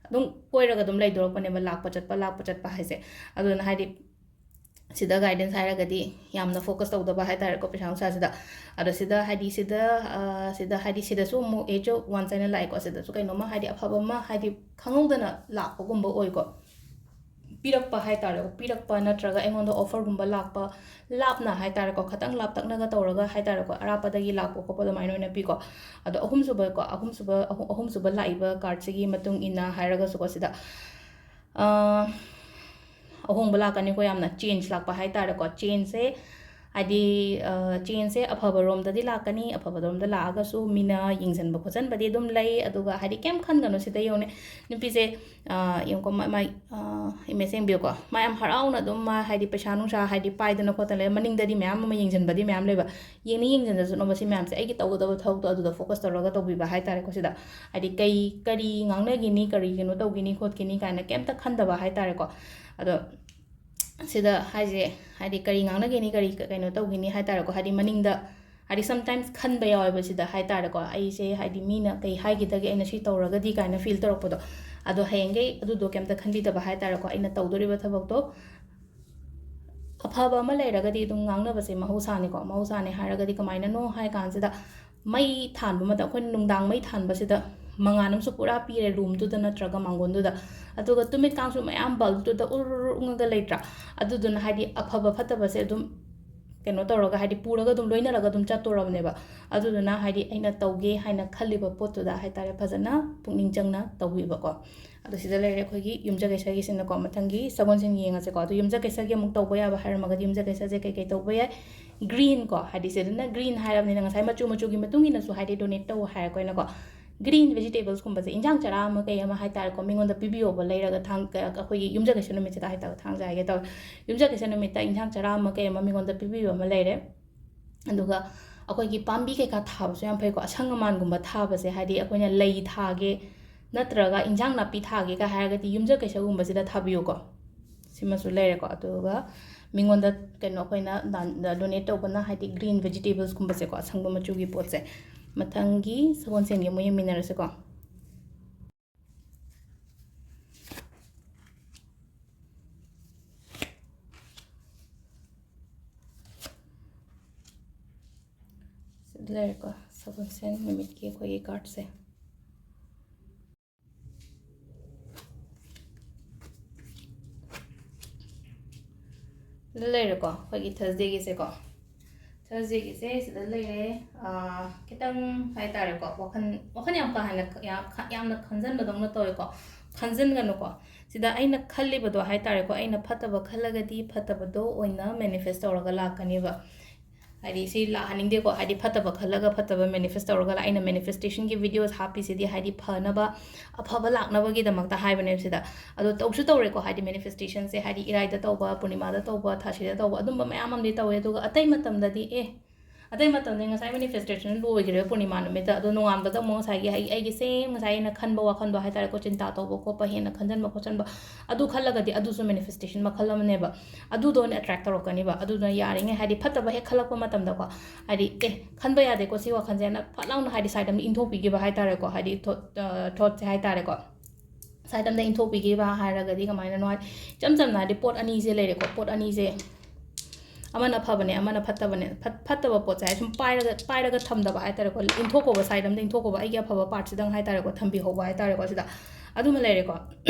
ꯑꯗꯨꯝ ꯀꯣꯏꯔꯒ ꯑꯗꯨꯝ ꯂꯩꯗꯣꯔꯛꯄꯅꯦꯕ ꯂꯥꯛꯄ ꯆꯠꯄ ꯍꯥꯏꯁꯦ ꯑꯗꯨꯅ ꯍꯥꯏꯗꯤ ꯁꯤꯗ ꯒꯥꯏꯗꯦꯟꯁ ꯍꯥꯏꯔꯒꯗꯤ ꯌꯥꯝꯅ ꯐꯣꯀꯁ ꯇꯧꯗꯕ ꯍꯥꯏꯇꯥꯔꯦꯀꯣ ꯄꯩꯁꯥ ꯅꯨꯡꯁꯥꯁꯤꯗ ꯑꯗꯣ ꯁꯤꯗꯁꯨ ꯑꯃꯨꯛ ꯑꯦꯖ ꯑꯣꯐ ꯋꯥꯟꯁ ꯍꯥꯏꯅ ꯂꯥꯛꯑꯦꯀꯣ ꯁꯤꯗꯁꯨ ꯀꯩꯅꯣꯝꯃ ꯍꯥꯏꯗꯤ ꯑꯐꯕ ꯑꯃ ꯍꯥꯏꯗꯤ ꯈꯪꯍꯧꯗꯅ ꯂꯥꯛꯄꯒꯨꯝꯕ ꯑꯣꯏꯀꯣ ꯄꯤꯔꯛꯄ ꯍꯥꯏꯇꯥꯔꯦꯀꯣ ꯄꯤꯔꯛꯄ ꯅꯠꯇ꯭ꯔꯒ ꯑꯩꯉꯣꯟꯗ ꯑꯣꯐꯔꯒꯨꯝꯕ ꯂꯥꯛꯄ ꯂꯥꯞꯅ ꯍꯥꯏꯇꯥꯔꯦꯀꯣ ꯈꯇꯪ ꯂꯥꯞꯇꯛꯅꯒ ꯇꯧꯔꯒ ꯍꯥꯏꯇꯥꯔꯦꯀꯣ ꯑꯔꯥꯞꯄꯗꯒꯤ ꯂꯥꯛꯄ ꯈꯣꯠꯄ ꯑꯗꯨꯃꯥꯏꯅ ꯑꯣꯏꯅ ꯄꯤꯀꯣ ꯑꯗꯣ ꯑꯍꯨꯝꯁꯨꯕ ꯂꯥꯛꯏꯕ ꯀꯥꯔꯠꯁꯤꯒꯤ ꯃꯇꯨꯡ ꯏꯟꯅ ꯍꯥꯏꯔꯒꯁꯨꯀꯣ ꯁꯤꯗ ꯑꯍꯣꯡꯕ ꯂꯥꯛꯀꯅꯤꯀꯣ ꯌꯥꯝꯅ ꯆꯦꯟꯖ ꯂꯥꯛꯄ ꯍꯥꯏꯇꯥꯔꯦꯀꯣ ꯆꯦꯟꯖꯁꯦ ꯍꯥꯏꯗꯤ ꯆꯦꯟꯖꯁꯦ ꯑꯐꯕꯔꯣꯝꯗꯗꯤ ꯂꯥꯛꯀꯅꯤ ꯑꯐꯕꯔꯣꯝꯗ ꯂꯥꯛꯑꯒꯁꯨ ꯃꯤꯅ ꯌꯦꯡꯁꯤꯟꯕ ꯈꯣꯠꯆꯟꯕꯗꯤ ꯑꯗꯨꯝ ꯂꯩ ꯑꯗꯨꯒ ꯍꯥꯏꯗꯤ ꯀꯩꯝ ꯈꯟꯒꯅꯣ ꯁꯤꯗ ꯌꯦꯡꯉꯨꯅꯦ ꯅꯨꯄꯤꯁꯦ ꯌꯦꯡꯉꯨꯀꯣ ꯃꯥꯏ ꯏꯃꯦꯖ ꯌꯦꯡꯕꯤꯌꯨꯀꯣ ꯃꯥ ꯌꯥꯝ ꯍꯔꯥꯎꯅ ꯑꯗꯨꯝ ꯃꯥ ꯍꯥꯏꯗꯤ ꯄꯩꯁꯥ ꯅꯨꯡꯁꯥ ꯍꯥꯏꯗꯤ ꯄꯥꯏꯗꯅ ꯈꯣꯠꯇꯅ ꯂꯩ ꯃꯅꯤꯡꯗꯗꯤ ꯃꯌꯥꯝ ꯑꯃ ꯌꯦꯡꯁꯤꯟꯕꯗꯤ ꯃꯌꯥꯝ ꯂꯩꯕ ꯌꯦꯡꯖꯟꯖꯁꯅꯣꯕ ꯁꯤ ꯃꯌꯥꯝꯁꯦ ꯑꯩꯒꯤ ꯇꯧꯒꯗꯕ ꯊꯕꯛꯇꯣ ꯑꯗꯨꯗ ꯐꯣꯀꯁ ꯇꯧꯔꯒ ꯇꯧꯕꯤꯕ ꯍꯥꯏꯇꯥꯔꯦꯀꯣ ꯁꯤꯗ ꯍꯥꯏꯗꯤ ꯀꯔꯤ ꯉꯥꯡꯅꯈꯤꯅꯤ ꯀꯔꯤ ꯀꯩꯅꯣ ꯇꯧꯈꯤꯅꯤ ꯈꯣꯠꯈꯤꯅꯤ ꯀꯥꯏꯅ ꯀꯩꯝꯇ ꯈꯟꯗꯕ ꯍꯥꯏꯇꯥꯔꯦꯀꯣ ꯑꯗꯣ ꯁꯤꯗ ꯍꯥꯏꯁꯦ ꯍꯥꯏꯗꯤ ꯀꯔꯤ ꯉꯥꯡꯅꯒꯤꯅꯤ ꯀꯔꯤ ꯀꯩꯅꯣ ꯇꯧꯒꯤꯅꯤ ꯍꯥꯏꯇꯥꯔꯦꯀꯣ ꯍꯥꯏꯗꯤ ꯃꯅꯤꯡꯗ ꯍꯥꯏꯗꯤ ꯁꯝꯇꯥꯏꯝꯁ ꯈꯟꯕ ꯌꯥꯎꯋꯦꯕ ꯁꯤꯗ ꯍꯥꯏꯇꯥꯔꯦꯀꯣ ꯑꯩꯁꯦ ꯍꯥꯏꯗꯤ ꯃꯤꯅ ꯀꯩ ꯍꯥꯏꯈꯤꯗꯒꯦ ꯑꯩꯅ ꯁꯤ ꯇꯧꯔꯒꯗꯤ ꯀꯥꯏꯅ ꯐꯤꯜ ꯇꯧꯔꯛꯄꯗꯣ ꯑꯗꯣ ꯍꯌꯦꯡꯒꯩ ꯑꯗꯨꯗꯣ ꯀꯩꯝꯇ ꯈꯟꯕꯤꯗꯕ ꯍꯥꯏꯇꯥꯔꯦꯀꯣ ꯑꯩꯅ ꯇꯧꯗꯣꯔꯤꯕ ꯊꯕꯛꯇꯣ ꯑꯐꯕ ꯑꯃ ꯂꯩꯔꯒꯗꯤ ꯑꯗꯨꯝ ꯉꯥꯡꯅꯕꯁꯦ ꯃꯍꯧꯁꯥꯅꯦ ꯍꯥꯏꯔꯒꯗꯤ ꯀꯃꯥꯏꯅꯅꯣ ꯍꯥꯏ ꯀꯥꯟꯁꯤꯗ ꯃꯩ ꯊꯥꯟꯕ ꯃꯇꯝ ꯑꯩꯈꯣꯏꯅ ꯅꯨꯡꯗꯥꯡ ꯃꯩ ꯊꯥꯟꯕꯁꯤꯗ ꯃꯉꯥꯜ ꯑꯃꯁꯨ ꯄꯨꯔꯥ ꯄꯤꯔꯦ ꯔꯨꯝꯗꯨꯗ ꯅꯠꯇ꯭ꯔꯒ ꯃꯥꯡꯒꯣꯟꯗꯨꯗ ꯑꯗꯨꯒ ꯇꯨꯃꯤꯠ ꯀꯥꯡꯁꯨ ꯃꯌꯥꯝ ꯕꯜꯕꯇꯨꯗ ꯎꯔꯨꯔꯨ ꯎꯪꯉꯒ ꯂꯩꯇ꯭ꯔꯥ ꯑꯗꯨꯗꯨꯅ ꯍꯥꯏꯗꯤ ꯑꯐꯕ ꯐꯠꯇꯕꯁꯦ ꯑꯗꯨꯝ ꯀꯩꯅꯣ ꯇꯧꯔꯒ ꯍꯥꯏꯗꯤ ꯄꯨꯔꯒ ꯑꯗꯨꯝ ꯂꯣꯏꯅꯔꯒ ꯑꯗꯨꯝ ꯆꯠꯇꯣꯔꯕꯅꯦꯕ ꯑꯗꯨꯗꯨꯅ ꯍꯥꯏꯗꯤ ꯑꯩꯅ ꯇꯧꯒꯦ ꯍꯥꯏꯅ ꯈꯜꯂꯤꯕ ꯄꯣꯠꯇꯨꯗ ꯍꯥꯏꯇꯥꯔꯦ ꯐꯖꯅ ꯄꯨꯛꯅꯤꯡ ꯆꯪꯅ ꯇꯧꯕꯤꯕꯀꯣ ꯑꯗꯣ ꯁꯤꯗ ꯂꯩꯔꯦ ꯑꯩꯈꯣꯏꯒꯤ ꯌꯨꯝꯖꯀꯩꯁꯒꯤꯁꯤꯅꯀꯣ ꯃꯊꯪꯒꯤ ꯁꯒꯣꯜꯁꯦꯟ ꯌꯦꯡꯉꯁꯦꯀꯣ ꯑꯗꯣ ꯌꯨꯝꯖꯀꯩꯁꯒꯤ ꯑꯃꯨꯛ ꯇꯧꯕ ꯌꯥꯕ ꯍꯥꯏꯔꯝꯃꯒꯗꯤ ꯌꯨꯝꯖꯀꯩꯁꯁꯦ ꯀꯩ ꯇꯧꯕ ꯌꯥꯏ ꯒ꯭ꯔꯤꯟ ꯀꯣ ꯍꯥꯏꯗꯤ ꯁꯤꯗꯅ ꯒ꯭ꯔꯤꯟ ꯍꯥꯏꯔꯕꯅꯤꯅ ꯉꯁꯥꯏ ꯃꯆꯨꯒꯤ ꯃꯇꯨꯡ ꯏꯟꯅꯁꯨ ꯍꯥꯏꯗꯤ ꯗꯣꯅꯦꯠ ꯇꯧ ꯍꯥꯏꯔꯛꯄꯅꯀꯣ ꯒ꯭ꯔꯤꯟ ꯚꯦꯖꯤꯇꯦꯕꯜꯁꯀꯨꯝꯕꯁꯦ ꯏꯟꯖꯥꯡ ꯆꯔꯥ ꯑꯃ ꯀꯩ ꯑꯃ ꯍꯥꯏꯇꯥꯔꯦꯀꯣ ꯃꯤꯉꯣꯟꯗ ꯄꯤꯕꯤꯌꯣꯕ ꯂꯩꯔꯒ ꯑꯩꯈꯣꯏꯒꯤ ꯌꯨꯝꯖꯀꯩꯁ ꯅꯨꯃꯤꯠꯁꯤꯗ ꯍꯥꯏꯇꯥꯔꯦ ꯊꯥꯡꯖ ꯍꯥꯏꯒꯦ ꯇꯧꯋꯦ ꯌꯨꯝꯖꯀꯩꯁ ꯅꯨꯃꯤꯠꯇ ꯏꯟꯖꯥꯡ ꯆꯔꯥ ꯑꯃ ꯀꯩ ꯑꯃ ꯃꯤꯉꯣꯟꯗ ꯄꯤꯕꯤꯕ ꯑꯃ ꯂꯩꯔꯦ ꯑꯗꯨꯒ ꯑꯩꯈꯣꯏꯒꯤ ꯄꯥꯝꯕꯤ ꯀꯩꯀꯥ ꯊꯥꯕꯁꯨ ꯌꯥꯝ ꯐꯩꯀꯣ ꯑꯁꯪ ꯑꯃꯥꯟꯒꯨꯝꯕ ꯊꯥꯕꯁꯦ ꯍꯥꯏꯗꯤ ꯑꯩꯈꯣꯏꯅ ꯂꯩ ꯊꯥꯒꯦ ꯅꯠꯇ꯭ꯔꯒ ꯏꯟꯖꯥꯡ ꯅꯥꯄꯤ ꯊꯥꯒꯦꯒ ꯍꯥꯏꯔꯒꯗꯤ ꯌꯨꯝꯖꯀꯩꯁꯒꯨꯝꯕꯁꯤꯗ ꯊꯥꯕꯤꯌꯨꯀꯣ ꯁꯤꯃꯁꯨ ꯂꯩꯔꯦꯀꯣ ꯑꯗꯨꯒ ꯃꯤꯉꯣꯟꯗ ꯀꯩꯅꯣ ꯑꯩꯈꯣꯏꯅ ꯗꯣꯅꯦꯠ ꯇꯧꯕꯅ ꯍꯥꯏꯗꯤ ꯒ꯭ꯔꯤꯟ ꯚꯦꯖꯤꯇꯦꯕꯜꯁꯀꯨꯝꯕꯁꯦꯀꯣ ꯑꯁꯪꯕ ꯃꯆꯨꯒꯤ ꯄꯣꯠꯁꯦ ꯃꯊꯪꯒꯤ ꯁꯒꯣꯜꯁꯦꯟꯒꯤ ꯑꯃꯨꯛ ꯌꯦꯡꯃꯤꯟꯅꯔꯁꯦꯀꯣ ꯁꯤꯗ ꯂꯩꯔꯦꯀꯣ ꯁꯒꯣꯜꯁꯦꯟ ꯅꯨꯃꯤꯠꯀꯤ ꯑꯩꯈꯣꯏꯒꯤ ꯀꯥꯔꯠꯁꯦ ꯁꯤꯗ ꯂꯩꯔꯦꯀꯣ ꯑꯩꯈꯣꯏꯒꯤ ꯊꯔꯁꯗꯦꯒꯤꯁꯦꯀꯣ ꯊꯔꯁꯗꯦꯒꯤꯁꯦ ꯁꯤꯗ ꯂꯩꯔꯦ ꯈꯤꯇꯪ ꯍꯥꯏꯇꯥꯔꯦꯀꯣ ꯋꯥꯈꯜ ꯌꯥꯝ ꯀꯥ ꯍꯦꯟꯅ ꯌꯥꯝꯅ ꯈꯟꯖꯟꯕꯗꯧꯅ ꯇꯧꯋꯦꯀꯣ ꯈꯟꯖꯟꯒꯅꯨꯀꯣ ꯁꯤꯗ ꯑꯩꯅ ꯈꯜꯂꯤꯕꯗꯣ ꯍꯥꯏꯇꯥꯔꯦꯀꯣ ꯑꯩꯅ ꯐꯠꯇꯕ ꯈꯜꯂꯒꯗꯤ ꯐꯠꯇꯕꯗꯣ ꯑꯣꯏꯅ ꯃꯦꯅꯤꯐꯦꯁ ꯇꯧꯔꯒ ꯂꯥꯛꯀꯅꯦꯕ ꯍꯥꯏꯗꯤ ꯁꯤ ꯂꯥꯛꯍꯟꯅꯤꯡꯗꯦꯀꯣ ꯍꯥꯏꯗꯤ ꯐꯠꯇꯕ ꯈꯜꯂꯒ ꯐꯠꯇꯕ ꯃꯦꯅꯤꯐꯦꯁ ꯇꯧꯔꯒ ꯑꯩꯅ ꯃꯦꯅꯤꯐꯦꯁꯇꯦꯁꯟꯒꯤ ꯚꯤꯗꯤꯑꯣꯁ ꯍꯥꯞꯄꯤꯁꯤꯗꯤ ꯍꯥꯏꯗꯤ ꯐꯅꯕ ꯑꯐꯕ ꯂꯥꯛꯅꯕꯒꯤꯗꯃꯛꯇ ꯍꯥꯏꯕꯅꯦꯕ ꯁꯤꯗ ꯑꯗꯣ ꯇꯧꯁꯨ ꯇꯧꯔꯦꯀꯣ ꯍꯥꯏꯗꯤ ꯃꯦꯅꯤꯐꯦꯁꯇꯦꯁꯟꯁꯦ ꯍꯥꯏꯗꯤ ꯏꯔꯥꯏꯗ ꯇꯧꯕ ꯄꯨꯔꯅꯤꯃꯥꯗ ꯇꯧꯕ ꯊꯥꯁꯤꯗ ꯇꯧꯕ ꯑꯗꯨꯝꯕ ꯃꯌꯥꯝ ꯑꯃꯗꯤ ꯇꯧꯋꯦ ꯑꯗꯨꯒ ꯑꯇꯩ ꯃꯇꯝꯗꯗꯤ ꯑꯇꯩ ꯃꯇꯝꯗ ꯉꯁꯥꯏ ꯃꯦꯅꯤꯐꯦꯁꯇꯦꯁꯟ ꯂꯣꯏꯈ꯭ꯔꯦ ꯄꯨꯔꯅꯤꯃꯥ ꯅꯨꯃꯤꯠꯇ ꯑꯗꯣ ꯅꯣꯡꯉꯥꯟꯕꯗ ꯑꯃꯨꯛ ꯉꯁꯥꯏꯒꯤ ꯑꯩꯒꯤ ꯁꯦꯝ ꯉꯁꯥꯏ ꯑꯩꯅ ꯈꯟꯕ ꯋꯥꯈꯟꯗꯣ ꯍꯥꯏꯇꯥꯔꯦꯀꯣ ꯆꯤꯟꯇꯥ ꯇꯧꯕ ꯈꯣꯠꯄ ꯍꯦꯟꯅ ꯈꯟꯖꯟꯕ ꯈꯣꯠꯆꯟꯕ ꯑꯗꯨ ꯈꯜꯂꯒꯗꯤ ꯑꯗꯨꯁꯨ ꯃꯦꯅꯤꯐꯦꯁꯇꯦꯁꯟ ꯃꯈꯜ ꯑꯃꯅꯦꯕ ꯑꯗꯨꯗꯣ ꯑꯣꯏꯅ ꯑꯦꯇ꯭ꯔꯦꯛ ꯇꯧꯔꯛꯀꯅꯤꯕ ꯑꯗꯨꯅ ꯌꯥꯔꯤꯉꯩ ꯍꯥꯏꯗꯤ ꯐꯠꯇꯕ ꯍꯦꯛ ꯈꯜꯂꯛꯄ ꯃꯇꯝꯗꯀꯣ ꯍꯥꯏꯗꯤ ꯈꯟꯕ ꯌꯥꯗꯦꯀꯣ ꯁꯤ ꯋꯥꯈꯟꯁꯦꯅ ꯐꯠ ꯂꯥꯎꯅ ꯍꯥꯏꯗꯤ ꯁꯥꯏꯠ ꯑꯃꯗ ꯏꯟꯊꯣꯛꯄꯤꯈꯤꯕ ꯍꯥꯏꯇꯥꯔꯦꯀோ ꯍꯥꯏꯗꯤ ꯊꯣꯠꯁꯦ ꯍꯥꯏꯇꯥꯔꯦꯀꯣ ꯁꯥꯏꯠ ꯑꯃꯗ ꯏꯟꯊꯣꯛꯄꯤꯈꯤꯕ ꯍꯥꯏꯔꯒꯗꯤ ꯀꯃꯥꯏꯅꯅꯣ ꯍꯥꯏꯗꯤ ꯏꯆꯝ ꯆꯝꯅ ꯍꯥꯏꯗꯤ ꯄꯣꯠ ꯑꯅꯤꯁꯦ ꯂꯩꯔꯦꯀꯣ ꯄꯣꯠ ꯑꯅꯤꯁꯦ amana phabane amana phattabane phattaba pot sai sum pairaga thamdaba hai tare ko inthokoba side am inthokoba ai ga phaba part sidang hai tare ko thambi hoba hai tare ko sida adu ma lere ko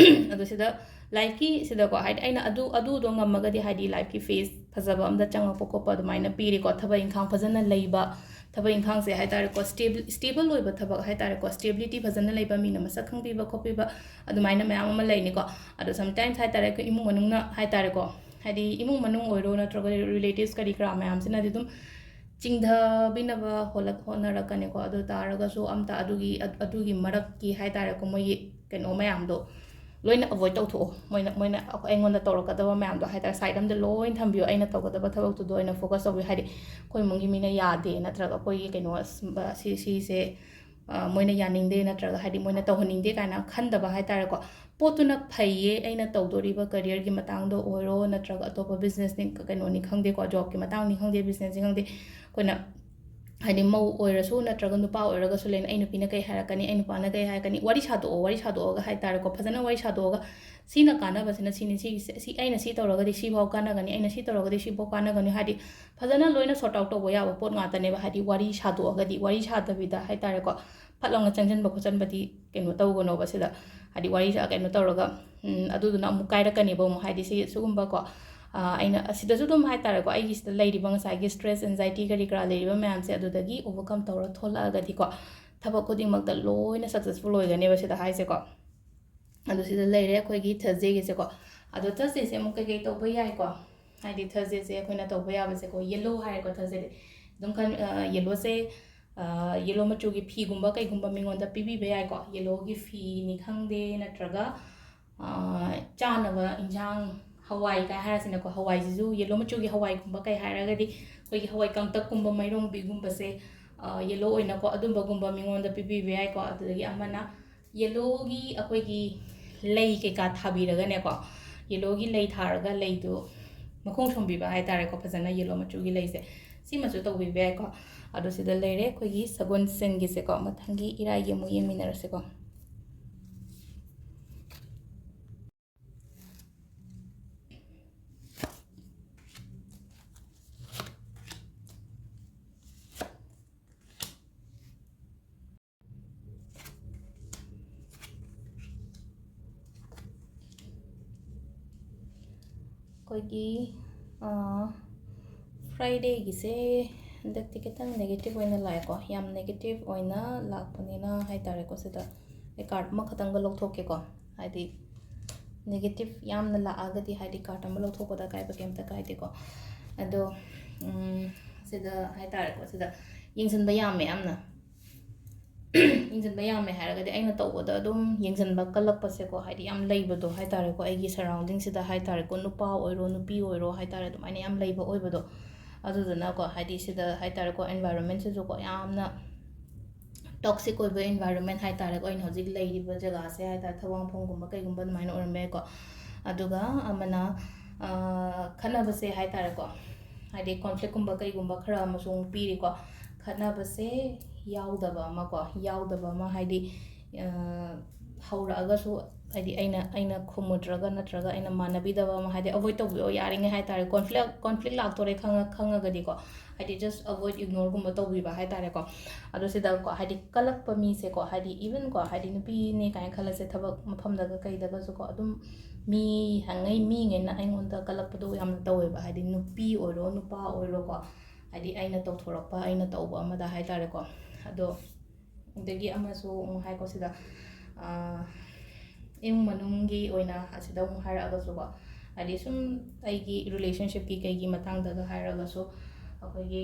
adu sida life ki sida ko hai aina adu do ngamaga di hai di life ki face phajaba amda changakpa kopa adu maina piri ko thaba inkhang phajana leiba thaba inkhang se hai tare ko stable loiba thaba hai tare ko stability phajana leiba mina masak khangbiba khopiba adu maina mayam ama leini ko adu sometimes hai tare ko imung manungna hai tare ko hadi imung manung oiro natraga relatives kari kra mayam sina didum chingdha binaba honarakane ko adu taraga so amta adugi marak ki hai tare ko moi keno mayam do loina avoid tau tho moina engon da torakadaba mayam do hai tare side am de loin thambio aina tawgadaba thabak tu do aina focus awi hadi koi mungi mina yade natraga koi keno si se moina yaningde natraga hadi moina tawhaningde kana khandaba hai tare ko potuna phaiye aina tawdoriba career gi matang do oiro natraga atopa business ni keno ni khangde ko job gi matang ni khangde business ni khangde koina hadi mau oirasu natraga nupa oiraga su len ainu pina kai harakani ainu pana kai harakani wari sado ga hai tare ko phajana wari sado ga sina kana basina si aina si tawraga di si bhau kana gani aina si tawraga di si bhau kana gani hadi phajana loina sort out to boya ba pot ngata ne ba hadi wari sado ga di wari sado bida hai tare ko phatlong changjan ba khochan badi keno tawgono ba sida hadi wari sa keno tawraga aduduna amu kairakani ba mu hadi si sugumba ko aina asidasu dum hai tare ko ai gi sida leiri bang sai gi stress anxiety kari kra leiri ba mayam se adudagi overcome tawra thola ga di ko thaba koding mak da loina successful oi gane ba sida hai se ko adu sida leire khoi gi Thursday gi se ko adu Thursday se mu kai to ba yai ko hai di Thursday se khoina to ba ya ba se ko yellow hai ko Thursday dum kan yellow se yellow machu gi phi gumba kai gumba mingon da pibi be yai ko yellow gi phi ni khangde natraga chanaba injang hawai kai harasina ko hawai jisu yellow machu gi hawai gumba kai haraga di koi gi hawai kangtak gumba mairong bi gumba se yellow oina ko adumba gumba mingon da pibi be yai ko adagi amana yellow gi akoi gi lei ke ka thabiraga ne ko yellow gi lei tharaga lei do makhong sombi ba hai tare ko phajana yellow machu gi lei se si machu to bi be ko adu sida leire koi gi sagon sen gi se ko mathangi irai gi mu yengminara se ko koigi Friday gi se dakti ketang negative oina lai ko yam negative oina lakpanina hai tare ko sida e card ma khatang ga lokthok ko haidi negative yam na la aga di haidi card ma lokthok ko da kai ba kem ta kai de ko ado sida hai tare ko sida yingsan ba yam me amna yingsan ba yam me haraga de aina tawbo da dum yingsan ba kalak pa se ko haidi yam leiba do hai tare ko ai gi surrounding sida hai tare ko nupa oiro nupi oiro hai tare dum aina yam leiba oiba do aduduna ko haidi sida hai tare ko environment se jo ko yamna toxic oiba environment hai tare ko aina hojik leiriba jaga se hai tare thawang phong gumba kai gumba maina orme ko aduga amana khana ba se hai tare ko haidi conflict gumba kai gumba khara amasung piri ko khana ba se yaudaba ma ko yaudaba ma haidi haura aga so haidi aina khumudraga natraga aina manabidaba ma haidi avoid to bio yaringe hai tare conflict lak tore khanga gadi ko haidi just avoid ignore gumba to bi ba hai tare ko adu sida ko haidi kalak pa mi se ko haidi even ko haidi nupi ne kai khala se thabak mafam daga kai daga so ko adum mi hangai mi nge na aingon da kalak pa do yam tawe ba haidi nupi oro nupa oro ko haidi aina to thorakpa aina tawba amada hai tare ko ado dagi amasu hai ko sida imung manunggi oina asida mu haraga so ba adi sum aigi relationship ki kai gi matang daga haraga so akogi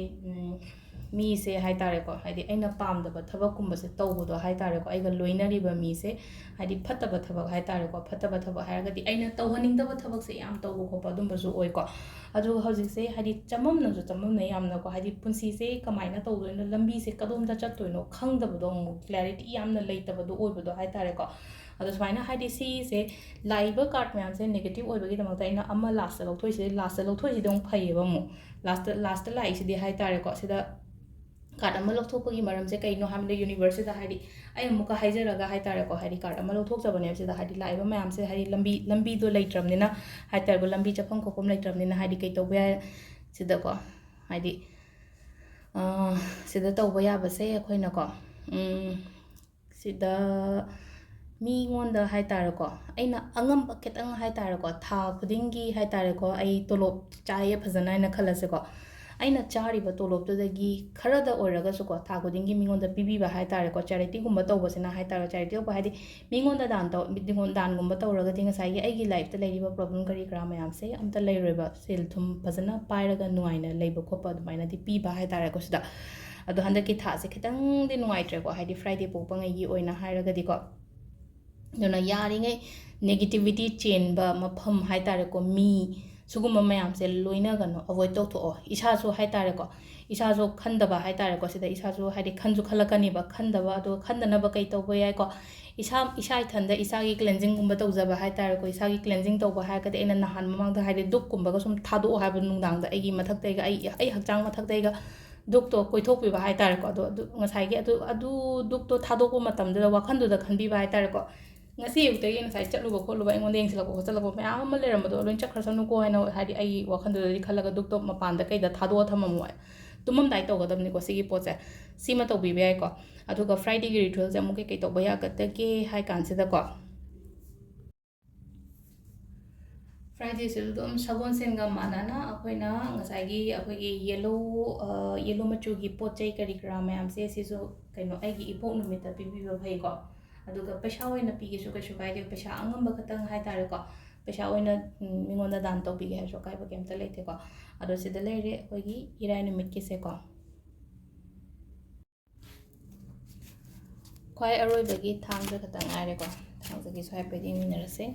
mi se hai tare ko haidi aina pam da ba thabak kum ba se tawbo do hai tare ko aiga loinari ba mi se haidi phatta ba thabak hai tare ko phatta ba thabak haraga di aina tawhaning da ba thabak se yam tawbo ko pa dum ba su oi ko adu hojik se haidi chamam na jo chamam na yam na ko haidi punsi se kamaina tawdo na lambi se kadom da chatto no khang da ba do clarity yam na leita ba do oi ba do hai tare ko adu smaina haidi si se laiba card myam se negative oi ba gi damak ta ina amma last la thoi se dong phai ba mu last la isi di hai tare ko sida card amma lokthok gi maram se kai no hamle university haidi ai amuka haijaraga hai tare ko haidi card amma lokthok jabane sida haidi laiba myam se haidi lambi do leitram ni na hai tare ko lambi chapam ko kom leitram ni na haidi kai to ba ꯁꯤꯗꯀꯣ ꯍꯥꯏꯗꯤ ꯁꯤꯗ ꯇꯧꯕ ꯌꯥꯕꯁꯦ ꯑꯩꯈꯣꯏꯅꯀꯣ ꯁꯤꯗ ꯃꯤꯉꯣꯟꯗ ꯍꯥꯏꯇꯥꯔꯦꯀꯣ ꯑꯩꯅ ꯑꯉꯝꯕ ꯈꯤꯇꯪ ꯍꯥꯏꯇꯥꯔꯦꯀꯣ ꯊꯥ ꯈꯨꯗꯤꯡꯒꯤ ꯍꯥꯏꯇꯥꯔꯦꯀꯣ ꯑꯩ ꯇꯣꯂꯣꯞ ꯆꯥꯏꯌꯦ ꯐꯖꯅ ꯍꯥꯏꯅ ꯈꯜꯂꯁꯦꯀꯣ ꯑꯩꯅ ꯆꯥꯔꯤꯕ ꯇꯣꯂꯣꯞꯇꯨꯗꯒꯤ ꯈꯔꯗ ꯑꯣꯏꯔꯒꯁꯨꯀꯣ ꯊꯥ ꯈꯨꯗꯤꯡꯒꯤ ꯃꯤꯉꯣꯟꯗ ꯄꯤꯕꯤꯕ ꯍꯥꯏꯇꯥꯔꯦꯀꯣ ꯆꯦꯔꯤꯇꯤꯒꯨꯝꯕ ꯇꯧꯕꯁꯤꯅ ꯍꯥꯏꯇꯥꯔꯦ ꯆꯦꯔꯤꯇꯤ ꯇꯧꯕ ꯍꯥꯏꯗꯤ ꯃꯤꯉꯣꯟꯗ ꯗꯥꯟꯒꯨꯝꯕ ꯇꯧꯔꯒꯗꯤ ꯉꯁꯥꯏꯒꯤ ꯑꯩꯒꯤ ꯂꯥꯏꯐꯇ ꯂꯩꯔꯤꯕ ꯄ꯭ꯔꯣꯕ꯭ꯂꯦꯝ ꯀꯔꯤ ꯀꯔꯥ ꯃꯌꯥꯝꯁꯦ ꯑꯝꯇ ꯂꯩꯔꯣꯏꯕ ꯁꯦꯜ ꯊꯨꯝ ꯐꯖꯅ ꯄꯥꯏꯔꯒ ꯅꯨꯡꯉꯥꯏꯅ ꯂꯩꯕ ꯈꯣꯠꯄ ꯑꯗꯨꯃꯥꯏꯅꯗꯤ ꯄꯤꯕ ꯍꯥꯏꯇꯥꯔꯦꯀꯣ ꯁꯤꯗ ꯑꯗꯣ ꯍꯟꯗꯛꯀꯤ ꯊꯥꯁꯦ ꯈꯤꯇꯪꯗꯤ ꯅꯨꯡꯉꯥꯏꯇ꯭ꯔꯦꯀꯣ ꯍꯥꯏꯗꯤ ꯐ꯭ꯔꯥꯏꯗꯦ ꯄꯣꯛꯄꯉꯩꯒꯤ ꯑꯣꯏꯅ ꯍꯥꯏꯔꯒꯗꯤꯀꯣ ꯑꯗꯨꯅ ꯌꯥꯔꯤꯉꯩ ꯅꯦꯒꯦꯇꯤꯕꯤꯇꯤ ꯆꯦꯟꯕ ꯃꯐꯝ ꯍꯥꯏꯇꯥꯔꯦꯀꯣ ꯃꯤ ꯁꯤꯒꯨꯝꯕ ꯃꯌꯥꯝꯁꯦ ꯂꯣꯏꯅꯒꯅꯣ ꯑꯦꯕꯣꯏꯗ ꯇꯧꯊꯣꯛꯑꯣ ꯏꯁꯥꯁꯨ ꯍꯥꯏꯇꯥꯔꯦꯀꯣ ꯏꯁꯥꯁꯨ ꯈꯟꯗꯕ ꯍꯥꯏꯇꯥꯔꯦꯀꯣ ꯁꯤꯗ ꯏꯁꯥꯁꯨ ꯍꯥꯏꯗꯤ ꯈꯟꯁꯨ ꯈꯜꯂꯛꯀꯅꯤꯕ ꯈꯟꯗꯕ ꯑꯗꯣ ꯈꯟꯗꯅꯕ ꯀꯩ ꯇꯧꯕ ꯌꯥꯏꯀꯣ ꯏꯁꯥ ꯏꯊꯟꯗ ꯏꯁꯥꯒꯤ ꯀ꯭ꯂꯦꯟꯖꯤꯡꯒꯨꯝꯕ ꯇꯧꯖꯕ ꯍꯥꯏꯇꯥꯔꯦꯀꯣ ꯏꯁꯥꯒꯤ ꯀ꯭ꯂꯦꯟꯖꯤꯡ ꯇꯧꯕ ꯍꯥꯏꯔꯒꯗꯤ ꯑꯩꯅ ꯅꯍꯥꯟ ꯃꯃꯥꯡꯗ ꯍꯥꯏꯗꯤ ꯗꯨꯛꯀꯨꯝꯕꯒ ꯁꯨꯝ ꯊꯥꯗꯣꯛꯑꯣ ꯍꯥꯏꯕ ꯅꯨꯡꯗꯥꯡꯗ ꯑꯩꯒꯤ ꯃꯊꯛꯇꯩꯒ ꯑꯩ ꯍꯛꯆꯥꯡ ꯃꯊꯛꯇꯩꯒ ꯗꯨꯛꯇꯣ ꯀꯣꯏꯊꯣꯛꯄꯤꯕ ꯍꯥꯏꯇꯥꯔꯦꯀꯣ ꯑꯗꯣ ꯉꯁꯥꯏꯒꯤ ꯑꯗꯨ ꯗꯨꯛꯇꯣ ꯊꯥꯗꯣꯛꯄ ꯃꯇꯝꯗꯨꯗ ꯋꯥꯈꯟꯗꯨꯗ ꯈꯟꯕꯤꯕ ꯍꯥꯏꯇꯥꯔꯦꯀꯣ ꯉꯁꯤ ꯑꯌꯨꯛꯇꯒꯤ ꯉꯁꯥꯏ ꯆꯠꯂꯨꯕ ꯈꯣꯠꯂꯨꯕ ꯑꯩꯉꯣꯟꯗ ꯌꯦꯡꯁꯤꯜꯂꯛꯄ ꯈꯣꯠꯆꯜꯂꯛꯄ ꯃꯌꯥꯝ ꯑꯃ ꯂꯩꯔꯝꯕꯗꯣ ꯂꯣꯏ ꯆꯠꯈ꯭ꯔꯁꯅꯨꯀꯣ ꯍꯥꯏꯅ ꯍꯥꯏꯗꯤ ꯑꯩꯒꯤ ꯋꯥꯈꯟꯗꯨꯗꯗꯤ ꯈꯜꯂꯒ ꯗꯨꯛꯇꯣ ꯃꯄꯥꯟꯗ ꯀꯩꯗ ꯊꯥꯗꯣꯛꯑ ꯊꯝꯃꯝꯃꯣ ꯇꯨꯝꯃꯝꯗꯥꯏ ꯇꯧꯒꯗꯕꯅꯤꯀꯣ ꯁꯤꯒꯤ ꯄꯣꯠꯁꯦ ꯁꯤꯃ ꯇꯧꯕꯤꯕ ꯌꯥꯏꯀꯣ ꯑꯗꯨꯒ ꯐ꯭ꯔꯥꯏꯗꯦꯒꯤ ꯔꯤꯆꯨꯋꯦꯜꯁꯦ ꯑꯃꯨꯛ ꯀꯩ ꯇꯧꯕ ꯌꯥꯒꯗꯒꯦ ꯍꯥꯏ ꯀꯥꯟꯁꯤꯗꯀꯣ ꯐ꯭ꯔꯥꯏꯗꯦꯁꯤꯁꯨ ꯑꯗꯨꯝ ꯁꯒꯣꯜꯁꯦꯟꯒ ꯃꯥꯟꯅꯅ ꯑꯩꯈꯣꯏꯅ ꯉꯁꯥꯏꯒꯤ ꯑꯩꯈꯣꯏꯒꯤ ꯌꯦꯜꯂꯣ ꯃꯆꯨꯒꯤ ꯄꯣꯠ ꯆꯩ ꯀꯔꯤ ꯀꯔꯥ ꯃꯌꯥꯝꯁꯦ ꯁꯤꯁꯨ ꯀꯩꯅꯣ ꯑꯩꯒꯤ ꯏꯄꯣꯛ ꯅꯨꯃꯤꯠꯇ ꯄꯤꯕꯤꯕ ꯐꯩꯀꯣ ꯑꯗꯨꯒ ꯄꯩꯁꯥ ꯑꯣꯏꯅ ꯄꯤꯒꯦꯁꯨ ꯀꯩꯁꯨ ꯀꯥꯏꯗꯦ ꯄꯩꯁꯥ ꯑꯉꯝꯕ ꯈꯇꯪ ꯍꯥꯏꯇꯥꯔꯦꯀꯣ ꯄꯩꯁꯥ ꯑꯣꯏꯅ ꯃꯤꯉꯣꯟꯗ ꯗꯥꯟ ꯇꯧꯕꯤꯒꯦ ꯍꯥꯏꯔꯁꯨ ꯑꯀꯥꯏꯕ ꯀꯩꯝꯇ ꯂꯩꯇꯦꯀꯣ ꯑꯗꯣ ꯁꯤꯗ ꯂꯩꯔꯦ ꯑꯩꯈꯣꯏꯒꯤ ꯏꯔꯥꯏ ꯅꯨꯃꯤꯠꯀꯤꯁꯦꯀꯣ ꯈ꯭ꯋꯥꯏ ꯑꯔꯣꯏꯕꯒꯤ ꯊꯥꯡꯖ ꯈꯛꯇꯪ ꯉꯥꯏꯔꯦꯀꯣ ꯊꯥꯡꯖꯒꯤꯁꯨ ꯍꯥꯏꯐꯦꯠ ꯌꯦꯡꯃꯤꯟꯅꯔꯁꯦ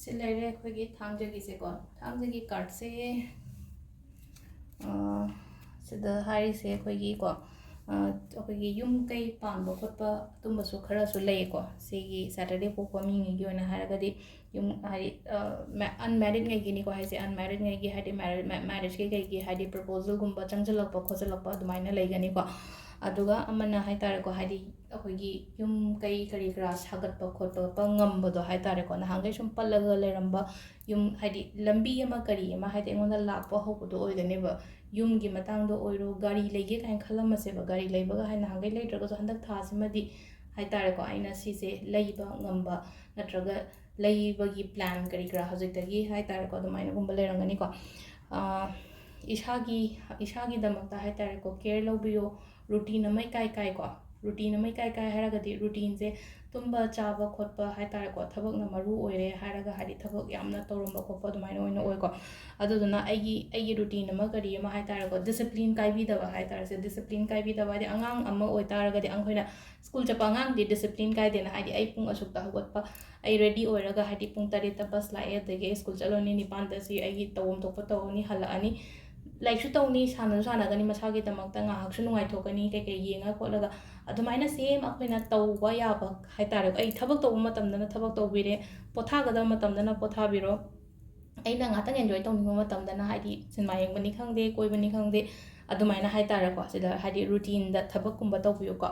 ꯁꯤ ꯂꯩꯔꯦ ꯑꯩꯈꯣꯏꯒꯤ ꯊꯥꯡꯖꯒꯤꯁꯦꯀꯣ ꯊꯥꯡꯖꯒꯤ ꯀꯥꯔꯠꯁꯦ ꯁꯤꯗ ꯍꯥꯏꯔꯤꯁꯦ ꯑꯩꯈꯣꯏꯒꯤꯀꯣ ꯑꯩꯈꯣꯏꯒꯤ ꯌꯨꯝ ꯀꯩ ꯄꯥꯟꯕ ꯈꯣꯠꯄ ꯑꯗꯨꯝꯕꯁꯨ ꯈꯔꯁꯨ ꯂꯩꯌꯦꯀꯣ ꯁꯤꯒꯤ ꯁꯦꯇꯔꯗꯦ ꯄꯣꯛꯄ ꯃꯤꯉꯩꯒꯤ ꯑꯣꯏꯅ ꯍꯥꯏꯔꯒꯗꯤ ꯌꯨꯝ ꯍꯥꯏꯗꯤ ꯑꯟꯃꯦꯔꯤꯠꯉꯩꯒꯤꯅꯤꯀꯣ ꯍꯥꯏꯁꯦ ꯑꯟꯃꯦꯔꯤꯠꯉꯩꯒꯤ ꯍꯥꯏꯗꯤ ꯃꯦꯔꯦꯖꯀꯤ ꯀꯩꯒꯤ ꯍꯥꯏꯗꯤ ꯄ꯭ꯔꯄꯣꯖꯜꯒꯨꯝꯕ ꯆꯪꯁꯤꯜꯂꯛꯄ ꯈꯣꯠꯆꯜꯂꯛꯄ ꯑꯗꯨꯃꯥꯏꯅ ꯂꯩꯒꯅꯤꯀꯣ ꯑꯗꯨꯒ ꯑꯃꯅ ꯍꯥꯏꯇꯥꯔꯦꯀꯣ ꯍꯥꯏꯗꯤ ꯑꯩꯈꯣꯏꯒꯤ ꯌꯨꯝ ꯀꯩ ꯀꯔꯤ ꯀꯔꯥ ꯁꯥꯒꯠꯄ ꯈꯣꯠꯄ ꯉꯝꯕꯗꯣ ꯍꯥꯏꯇꯥꯔꯦꯀꯣ ꯅꯍꯥꯟꯈꯩ ꯁꯨꯝ ꯄꯜꯂꯒ ꯂꯩꯔꯝꯕ ꯌꯨꯝ ꯍꯥꯏꯗꯤ ꯂꯝꯕꯤ ꯑꯃ ꯀꯔꯤ ꯑꯃ ꯍꯥꯏꯗꯤ ꯑꯩꯉꯣꯟꯗ ꯂꯥꯛꯄ ꯍꯧꯕꯗꯣ ꯑꯣꯏꯒꯅꯦꯕ ꯌꯨꯝꯒꯤ ꯃꯇꯥꯡꯗ ꯑꯣꯏꯔꯣ ꯒꯥꯔꯤ ꯂꯩꯒꯦ ꯀꯥꯏꯅ ꯈꯜꯂꯝꯃꯁꯦꯕ ꯒꯥꯔꯤ ꯂꯩꯕꯒ ꯍꯥꯏꯅ ꯅꯍꯥꯟꯈꯩ ꯂꯩꯇ꯭ꯔꯒꯁꯨ ꯍꯟꯗꯛ ꯊꯥꯁꯤꯃꯗꯤ ꯍꯥꯏꯇꯥꯔꯦꯀꯣ ꯑꯩꯅ ꯁꯤꯁꯦ ꯂꯩꯕ ꯉꯝꯕ ꯅꯠꯇ꯭ꯔꯒ ꯂꯩꯕꯒꯤ ꯄ꯭ꯂꯥꯟ ꯀꯔꯤ ꯀꯔꯥ ꯍꯧꯖꯤꯛꯇꯒꯤ ꯍꯥꯏꯇꯥꯔꯦꯀꯣ ꯑꯗꯨꯃꯥꯏꯅꯒꯨꯝꯕ ꯂꯩꯔꯝꯒꯅꯤꯀꯣ ꯏꯁꯥꯒꯤꯗꯃꯛꯇ ꯍꯥꯏꯇꯥꯔꯦꯀꯣ ꯀꯦꯌꯔ ꯂꯧꯕꯤꯌꯣ ꯔꯨꯇꯤꯟ ꯑꯃ ꯏꯀꯥꯏ ꯀꯥꯏꯀꯣ ꯔꯨꯇꯤꯟ ꯑꯃ ꯏꯀꯥꯏ ꯀꯥꯏ ꯍꯥꯏꯔꯒꯗꯤ ꯔꯨꯇꯤꯟꯁꯦ ꯇꯨꯝꯕ ꯆꯥꯕ ꯈꯣꯠꯄ ꯍꯥꯏꯇꯥꯔꯦꯀꯣ ꯊꯕꯛꯅ ꯃꯔꯨ ꯑꯣꯏꯔꯦ ꯍꯥꯏꯔꯒ ꯍꯥꯏꯗꯤ ꯊꯕꯛ ꯌꯥꯝꯅ ꯇꯧꯔꯝꯕ ꯈꯣꯠꯄ ꯑꯗꯨꯃꯥꯏꯅ ꯑꯣꯏꯅ ꯑꯣꯏꯀꯣ ꯑꯗꯨꯗꯨꯅ ꯑꯩꯒꯤ ꯔꯨꯇꯤꯟ ꯑꯃ ꯀꯔꯤ ꯑꯃ ꯍꯥꯏꯇꯥꯔꯦꯀꯣ ꯗꯤꯁꯤꯄ꯭ꯂꯤꯟ ꯀꯥꯏꯕꯤꯗꯕ ꯍꯥꯏꯇꯥꯔꯦ ꯗꯤꯁꯤꯄ꯭ꯂꯤꯟ ꯀꯥꯏꯕꯤꯗꯕ ꯍꯥꯏꯗꯤ ꯑꯉꯥꯡ ꯑꯃ ꯑꯣꯏꯇꯥꯔꯒꯗꯤ ꯑꯩꯈꯣꯏꯅ ꯁ꯭ꯀꯨꯜ ꯆꯠꯄ ꯑꯉꯥꯡꯗꯤ ꯗꯤꯁꯤꯄ꯭ꯂꯤꯟ ꯀꯥꯏꯗꯦꯅ ꯍꯥꯏꯗꯤ ꯑꯩ ꯄꯨꯡ ꯑꯁꯨꯛꯇ ꯍꯧꯒꯠꯄ ꯑꯩ ꯔꯦꯗꯤ ꯑꯣꯏꯔꯒ ꯍꯥꯏꯗꯤ ꯄꯨꯡ 7ꯗ ꯕꯁ ꯂꯥꯛꯑꯦ ꯑꯗꯒꯤ ꯑꯩ ꯁ꯭ꯀꯨꯜ ꯆꯠꯂꯅꯤ 9ꯗ ꯁꯤ ꯑꯩꯒꯤ ꯇꯧꯐꯝ ꯊꯣꯛꯄ ꯇꯧꯔꯅꯤ ꯍꯜꯂꯛꯑꯅꯤ ꯂꯥꯏꯔꯤꯛꯁꯨ ꯇꯧꯅꯤ ꯁꯥꯟꯅꯁꯨ ꯁꯥꯟꯅꯒꯅꯤ ꯃꯁꯥꯒꯤꯗꯃꯛꯇ ꯉꯥꯏꯍꯥꯛꯁꯨ ꯅꯨꯡꯉꯥꯏꯊꯣꯛꯀꯅꯤ ꯀꯩꯀꯩ ꯌꯦꯡꯉ ꯈꯣꯠꯂꯒ ꯑꯗꯨꯃꯥꯏꯅ ꯁꯦꯝ ꯑꯩꯈꯣꯏꯅ ꯇꯧꯕ ꯌꯥꯕ ꯍꯥꯏꯇꯥꯔꯦ ꯑꯩ ꯊꯕꯛ ꯇꯧꯕ ꯃꯇꯝꯗꯅꯊꯕꯛ ꯇꯧꯕꯤꯔꯦ ꯄꯣꯊꯥꯒꯗꯕ ꯃꯇꯝꯗꯅ ꯄꯣꯊꯥꯕꯤꯔꯣ ꯑꯩꯅ ꯉꯥꯛꯇꯪ ꯑꯦꯟꯖꯣꯏ ꯇꯧꯅꯤꯡꯕ ꯃꯇꯝꯗꯅ ꯍꯥꯏꯗꯤ ꯁꯤꯅꯦꯃꯥ ꯌꯦꯡꯕꯅꯤ ꯈꯪꯗꯦ ꯀꯣꯏꯕꯅꯤ ꯈꯪꯗꯦ ꯑꯗꯨꯃꯥꯏꯅ ꯍꯥꯏꯇꯥꯔꯦꯀꯣ ꯁꯤꯗ ꯍꯥꯏꯗꯤ ꯔꯨꯇꯤꯟꯗ ꯊꯕꯛꯀꯨꯝꯕ ꯇꯧꯕꯤꯌꯨꯀꯣ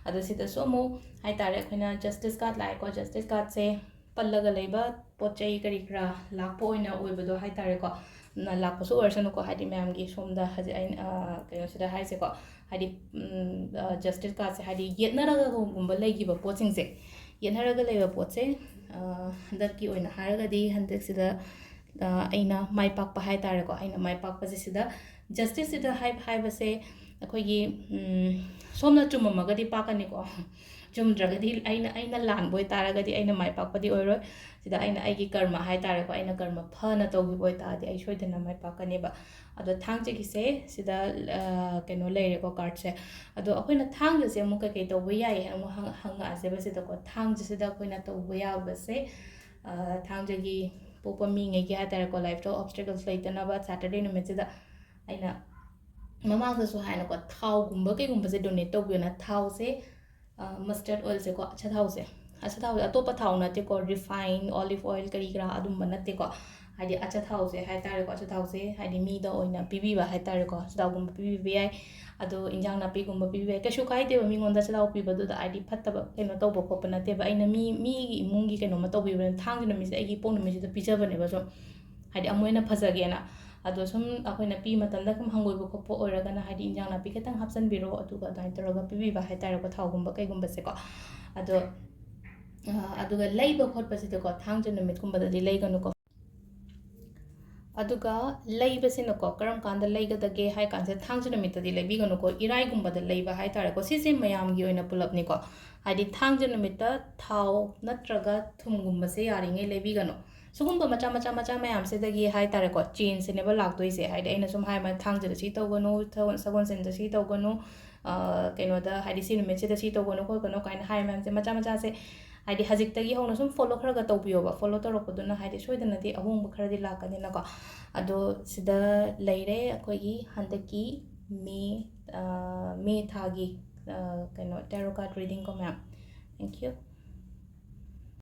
ꯑꯗꯣ ꯁꯤꯗꯁꯨ ꯑꯃꯨꯛ ꯍꯥꯏꯇꯥꯔꯦ ꯑꯩꯈꯣꯏꯅ ꯖꯁꯇꯤꯁ ꯀꯥꯔꯗ ꯂꯥꯛꯑꯦꯀꯣ ꯖꯁꯇꯤꯁ ꯀꯥꯔꯗꯁꯦ ꯄꯜꯂꯒ ꯂꯩꯕ ꯄꯣꯠ ꯆꯩ ꯀꯔꯤ ꯀꯔꯥ ꯂꯥꯛꯄ ꯑꯣꯏꯅ ꯑꯣꯏꯕꯗꯣ ꯍꯥꯏꯇꯥꯔꯦꯀꯣ ꯂꯥꯛꯄꯁꯨ ꯑꯣꯏꯔꯁꯅꯨꯀꯣ ꯍꯥꯏꯗꯤ ꯃꯌꯥꯝꯒꯤ ꯁꯣꯝꯗ ꯍꯧꯖꯤꯛ ꯑꯩꯅ ꯀꯩꯅꯣꯁꯤꯗ ꯍꯥꯏꯁꯦꯀꯣ ꯍꯥꯏꯗꯤ ꯖꯁꯇꯤꯁ ꯀꯥꯔꯗꯁꯦ ꯍꯥꯏꯗꯤ ꯌꯦꯠꯅꯔꯒꯒꯨꯝꯕ ꯂꯩꯈꯤꯕ ꯄꯣꯠꯁꯤꯡꯁꯦ ꯌꯦꯠꯅꯔꯒ ꯂꯩꯕ ꯄꯣꯠꯁꯦ ꯍꯟꯗꯛꯀꯤ ꯑꯣꯏꯅ ꯍꯥꯏꯔꯒꯗꯤ ꯍꯟꯗꯛꯁꯤꯗ ꯑꯩꯅ ꯃꯥꯏ ꯄꯥꯛꯄ ꯍꯥꯏꯇꯥꯔꯦꯀꯣ ꯑꯩꯅ ꯃꯥꯏ ꯄꯥꯛꯄꯁꯦ ꯁꯤꯗ ꯖꯁꯇꯤꯁꯁꯤꯗ ꯍꯥꯏꯕꯁꯦ ꯑꯩꯈꯣꯏꯒꯤ ꯁꯣꯝꯅ ꯆꯨꯝꯃꯝꯃꯒꯗꯤ ꯄꯥꯛꯀꯅꯤꯀꯣ ꯆꯨꯝꯗ꯭ꯔꯒꯗꯤ ꯑꯩꯅ ꯂꯥꯟꯕ ꯑꯣꯏꯇꯥꯔꯒꯗꯤ ꯑꯩꯅ ꯃꯥꯏ ꯄꯥꯛꯄꯗꯤ ꯑꯣꯏꯔꯣꯏ ꯁꯤꯗ ꯑꯩꯒꯤ ꯀꯔꯃ ꯍꯥꯏꯇꯥꯔꯦꯀꯣ ꯑꯩꯅ ꯀꯔꯃ ꯐꯅ ꯇꯧꯈꯤꯕ ꯑꯣꯏꯇꯥꯔꯗꯤ ꯑꯩ ꯁꯣꯏꯗꯅ ꯃꯥꯏ ꯄꯥꯛꯀꯅꯦꯕ ꯑꯗꯣ ꯊꯥꯡꯖꯒꯤꯁꯦ ꯁꯤꯗ ꯀꯩꯅꯣ ꯂꯩꯔꯦꯀꯣ ꯀꯥꯔꯠꯁꯦ ꯑꯗꯣ ꯑꯩꯈꯣꯏꯅ ꯊꯥꯡꯖꯁꯦ ꯑꯃꯨꯛ ꯀꯩꯀꯩ ꯇꯧꯕ ꯌꯥꯏ ꯍꯥꯏꯅ ꯑꯃꯨꯛ ꯍꯪꯉꯛꯑꯁꯦꯕ ꯁꯤꯗꯀꯣ ꯊꯥꯡꯖꯁꯤꯗ ꯑꯩꯈꯣꯏꯅ ꯇꯧꯕ ꯌꯥꯕꯁꯦ ꯊꯥꯡꯖꯒꯤ ꯄꯣꯛꯄ ꯃꯤꯉꯩꯒꯤ ꯍꯥꯏꯇꯥꯔꯦꯀꯣ ꯂꯥꯏꯐꯇ ꯑꯣꯕꯁꯇꯦꯀꯜꯁ ꯂꯩꯇꯅꯕ ꯁꯦꯇꯔꯗꯦ ꯅꯨꯃꯤꯠꯁꯤꯗ ꯑꯩꯅ ꯃꯃꯥꯡꯗꯁꯨ ꯍꯥꯏꯅꯀꯣ ꯊꯥꯎꯒꯨꯝꯕ ꯀꯩꯒꯨꯝꯕꯁꯦ ꯗꯣꯅꯦꯠ ꯇꯧꯕꯤꯌꯣꯅ ꯊꯥꯎꯁꯦ ꯃꯁꯇꯔꯠ ꯑꯣꯏꯜꯁꯦꯀꯣ ꯑꯆꯥꯊꯥꯎꯁꯦ ꯑꯆꯥꯊꯥꯎꯁꯦ ꯑꯇꯣꯞꯄ ꯊꯥꯎ ꯅꯠꯇꯦꯀꯣ ꯔꯤꯐꯥꯏꯟ ꯑꯣꯂꯤቭ ꯑꯣꯏꯜ ꯀꯔꯤ ꯀꯔꯥ ꯑꯗꯨꯝꯕ ꯅꯠꯇꯦꯀꯣ ꯍꯥꯏꯗꯤ ꯑꯆꯥꯊꯥꯎꯁꯦ ꯍꯥꯏꯇꯥꯔꯦꯀꯣ ꯑꯆꯥꯊꯥꯎꯁꯦ ꯍꯥꯏꯗꯤ ꯃꯤꯗ ꯑꯣꯏꯅ ꯄꯤꯕꯤꯕ ꯍꯥꯏꯇꯥꯔꯦꯀꯣ ꯑꯆꯥꯊꯥꯎꯒꯨꯝꯕ ꯄꯤꯕꯤꯕ ꯌꯥꯏ ꯑꯗꯣ ꯏꯟꯖꯥꯡ ꯅꯥꯄꯤꯒꯨꯝꯕ ꯄꯤꯕꯤꯕ ꯌꯥꯏ ꯀꯩꯁꯨ ꯀꯥꯏꯗꯦꯕ ꯃꯤꯉꯣꯟꯗ ꯑꯆꯥꯊꯥꯎ ꯄꯤꯕꯗꯨꯗ ꯍꯥꯏꯗꯤ ꯐꯠꯇꯕ ꯀꯩꯅꯣ ꯇꯧꯕ ꯈꯣꯠꯄ ꯅꯠꯇꯦꯕ ꯑꯩꯅ ꯃꯤꯒꯤ ꯏꯃꯨꯡꯒꯤ ꯀꯩꯅꯣꯝꯃ ꯇꯧꯕꯤꯕꯅ ꯊꯥꯡꯖ ꯅꯨꯃꯤꯠꯁꯤꯗ ꯑꯩꯒꯤ ꯏꯄꯣꯛ ꯅꯨꯃꯤꯠꯁꯤꯗ ꯄꯤꯖꯕꯅꯦꯕ ꯁꯨꯝ ꯍꯥꯏꯗꯤ ꯑꯃꯨꯛ ꯍꯦꯟꯅ ꯐꯖꯒꯦꯅ ꯑꯗꯣ ꯁꯨꯝ ꯑꯩꯈꯣꯏꯅ ꯄꯤ ꯃꯇꯝꯗ ꯁꯨꯝ ꯍꯪꯒꯣꯏꯕ ꯈꯣꯠꯄ ꯑꯣꯏꯔꯒꯅ ꯍꯥꯏꯗꯤ ꯏꯟꯖꯥꯡ ꯅꯥꯄꯤ ꯈꯤꯇꯪ ꯍꯥꯞꯆꯤꯟꯕꯤꯔꯣ ꯑꯗꯨꯒ ꯑꯗꯨꯃꯥꯏꯅ ꯇꯧꯔꯒ ꯄꯤꯕꯤꯕ ꯍꯥꯏꯇꯥꯔꯦꯀꯣ ꯊꯥꯎꯒꯨꯝꯕ ꯀꯩꯒꯨꯝꯕꯁꯦꯀꯣ ꯑꯗꯣ ꯑꯗꯨꯒ ꯂꯩꯕ ꯈꯣꯠꯄꯁꯤꯗꯀꯣ ꯊꯥꯡꯖ ꯅꯨꯃꯤꯠꯀꯨꯝꯕꯗꯗꯤ ꯂꯩꯒꯅꯨꯀꯣ ꯑꯗꯨꯒ ꯂꯩꯕꯁꯤꯅꯀꯣ ꯀꯔꯝ ꯀꯥꯟꯗ ꯂꯩꯒꯗꯒꯦ ꯍꯥꯏ ꯀꯥꯟꯁꯤꯗ ꯊꯥꯡꯖ ꯅꯨꯃꯤꯠꯇꯗꯤ ꯂꯩꯕꯤꯒꯅꯨꯀꯣ ꯏꯔꯥꯏꯒꯨꯝꯕꯗ ꯂꯩꯕ ꯍꯥꯏꯇꯥꯔꯦꯀꯣ ꯁꯤꯁꯦ ꯃꯌꯥꯝꯒꯤ ꯑꯣꯏꯅ ꯄꯨꯂꯞꯅꯤꯀꯣ ꯍꯥꯏꯗꯤ ꯊꯥꯡꯖ ꯅꯨꯃꯤꯠꯇ ꯊꯥꯎ ꯅꯠꯇ꯭ꯔꯒ ꯊꯨꯝꯒꯨꯝꯕꯁꯦ ꯌꯥꯔꯤꯉꯩ ꯂꯩꯕꯤꯒꯅꯨ ꯁꯤꯒꯨꯝꯕ ꯃꯆꯥ ꯃꯌꯥꯝꯁꯤꯗꯒꯤ ꯍꯥꯏꯇꯥꯔꯦꯀꯣ ꯆꯦꯟꯖꯁꯤꯅꯦꯕ ꯂꯥꯛꯇꯣꯏꯁꯦ ꯍꯥꯏꯗꯤ ꯑꯩꯅ ꯁꯨꯝ ꯍꯥꯏꯕ ꯊꯥꯡꯖꯗ ꯁꯤ ꯇꯧꯒꯅꯨ ꯁꯒꯣꯜꯁꯦꯟꯗ ꯁꯤ ꯇꯧꯒꯅꯨ ꯀꯩꯅꯣꯗ ꯍꯥꯏꯗꯤ ꯁꯤ ꯅꯨꯃꯤꯠꯁꯤꯗ ꯁꯤ ꯇꯧꯒꯅꯨ ꯈꯣꯠꯀꯅꯨ ꯀꯥꯏꯅ ꯍꯥꯏ ꯃꯌꯥꯝꯁꯦ ꯃꯆꯥꯁꯦ ꯍꯥꯏꯗꯤ ꯍꯧꯖꯤꯛꯇꯒꯤ ꯍꯧꯅ ꯁꯨꯝ ꯐꯣꯂꯣ ꯈꯔꯒ ꯇꯧꯕꯤꯌꯣꯕ ꯐꯣꯂꯣ ꯇꯧꯔꯛꯄꯗꯨꯅ ꯍꯥꯏꯗꯤ ꯁꯣꯏꯗꯅꯗꯤ ꯑꯍꯣꯡꯕ ꯈꯔꯗꯤ ꯂꯥꯛꯀꯅꯤꯅꯀꯣ ꯑꯗꯣ ꯁꯤꯗ ꯂꯩꯔꯦ ꯑꯩꯈꯣꯏꯒꯤ ꯍꯟꯗꯛꯀꯤ ꯃꯦ ꯊꯥꯒꯤ ꯀꯩꯅꯣ ꯇꯦꯔꯣ ꯀꯥꯔꯗ ꯔꯤꯗꯤꯡꯀꯣ ꯃꯌꯥꯝ ꯊꯦꯡꯛ ꯌꯨ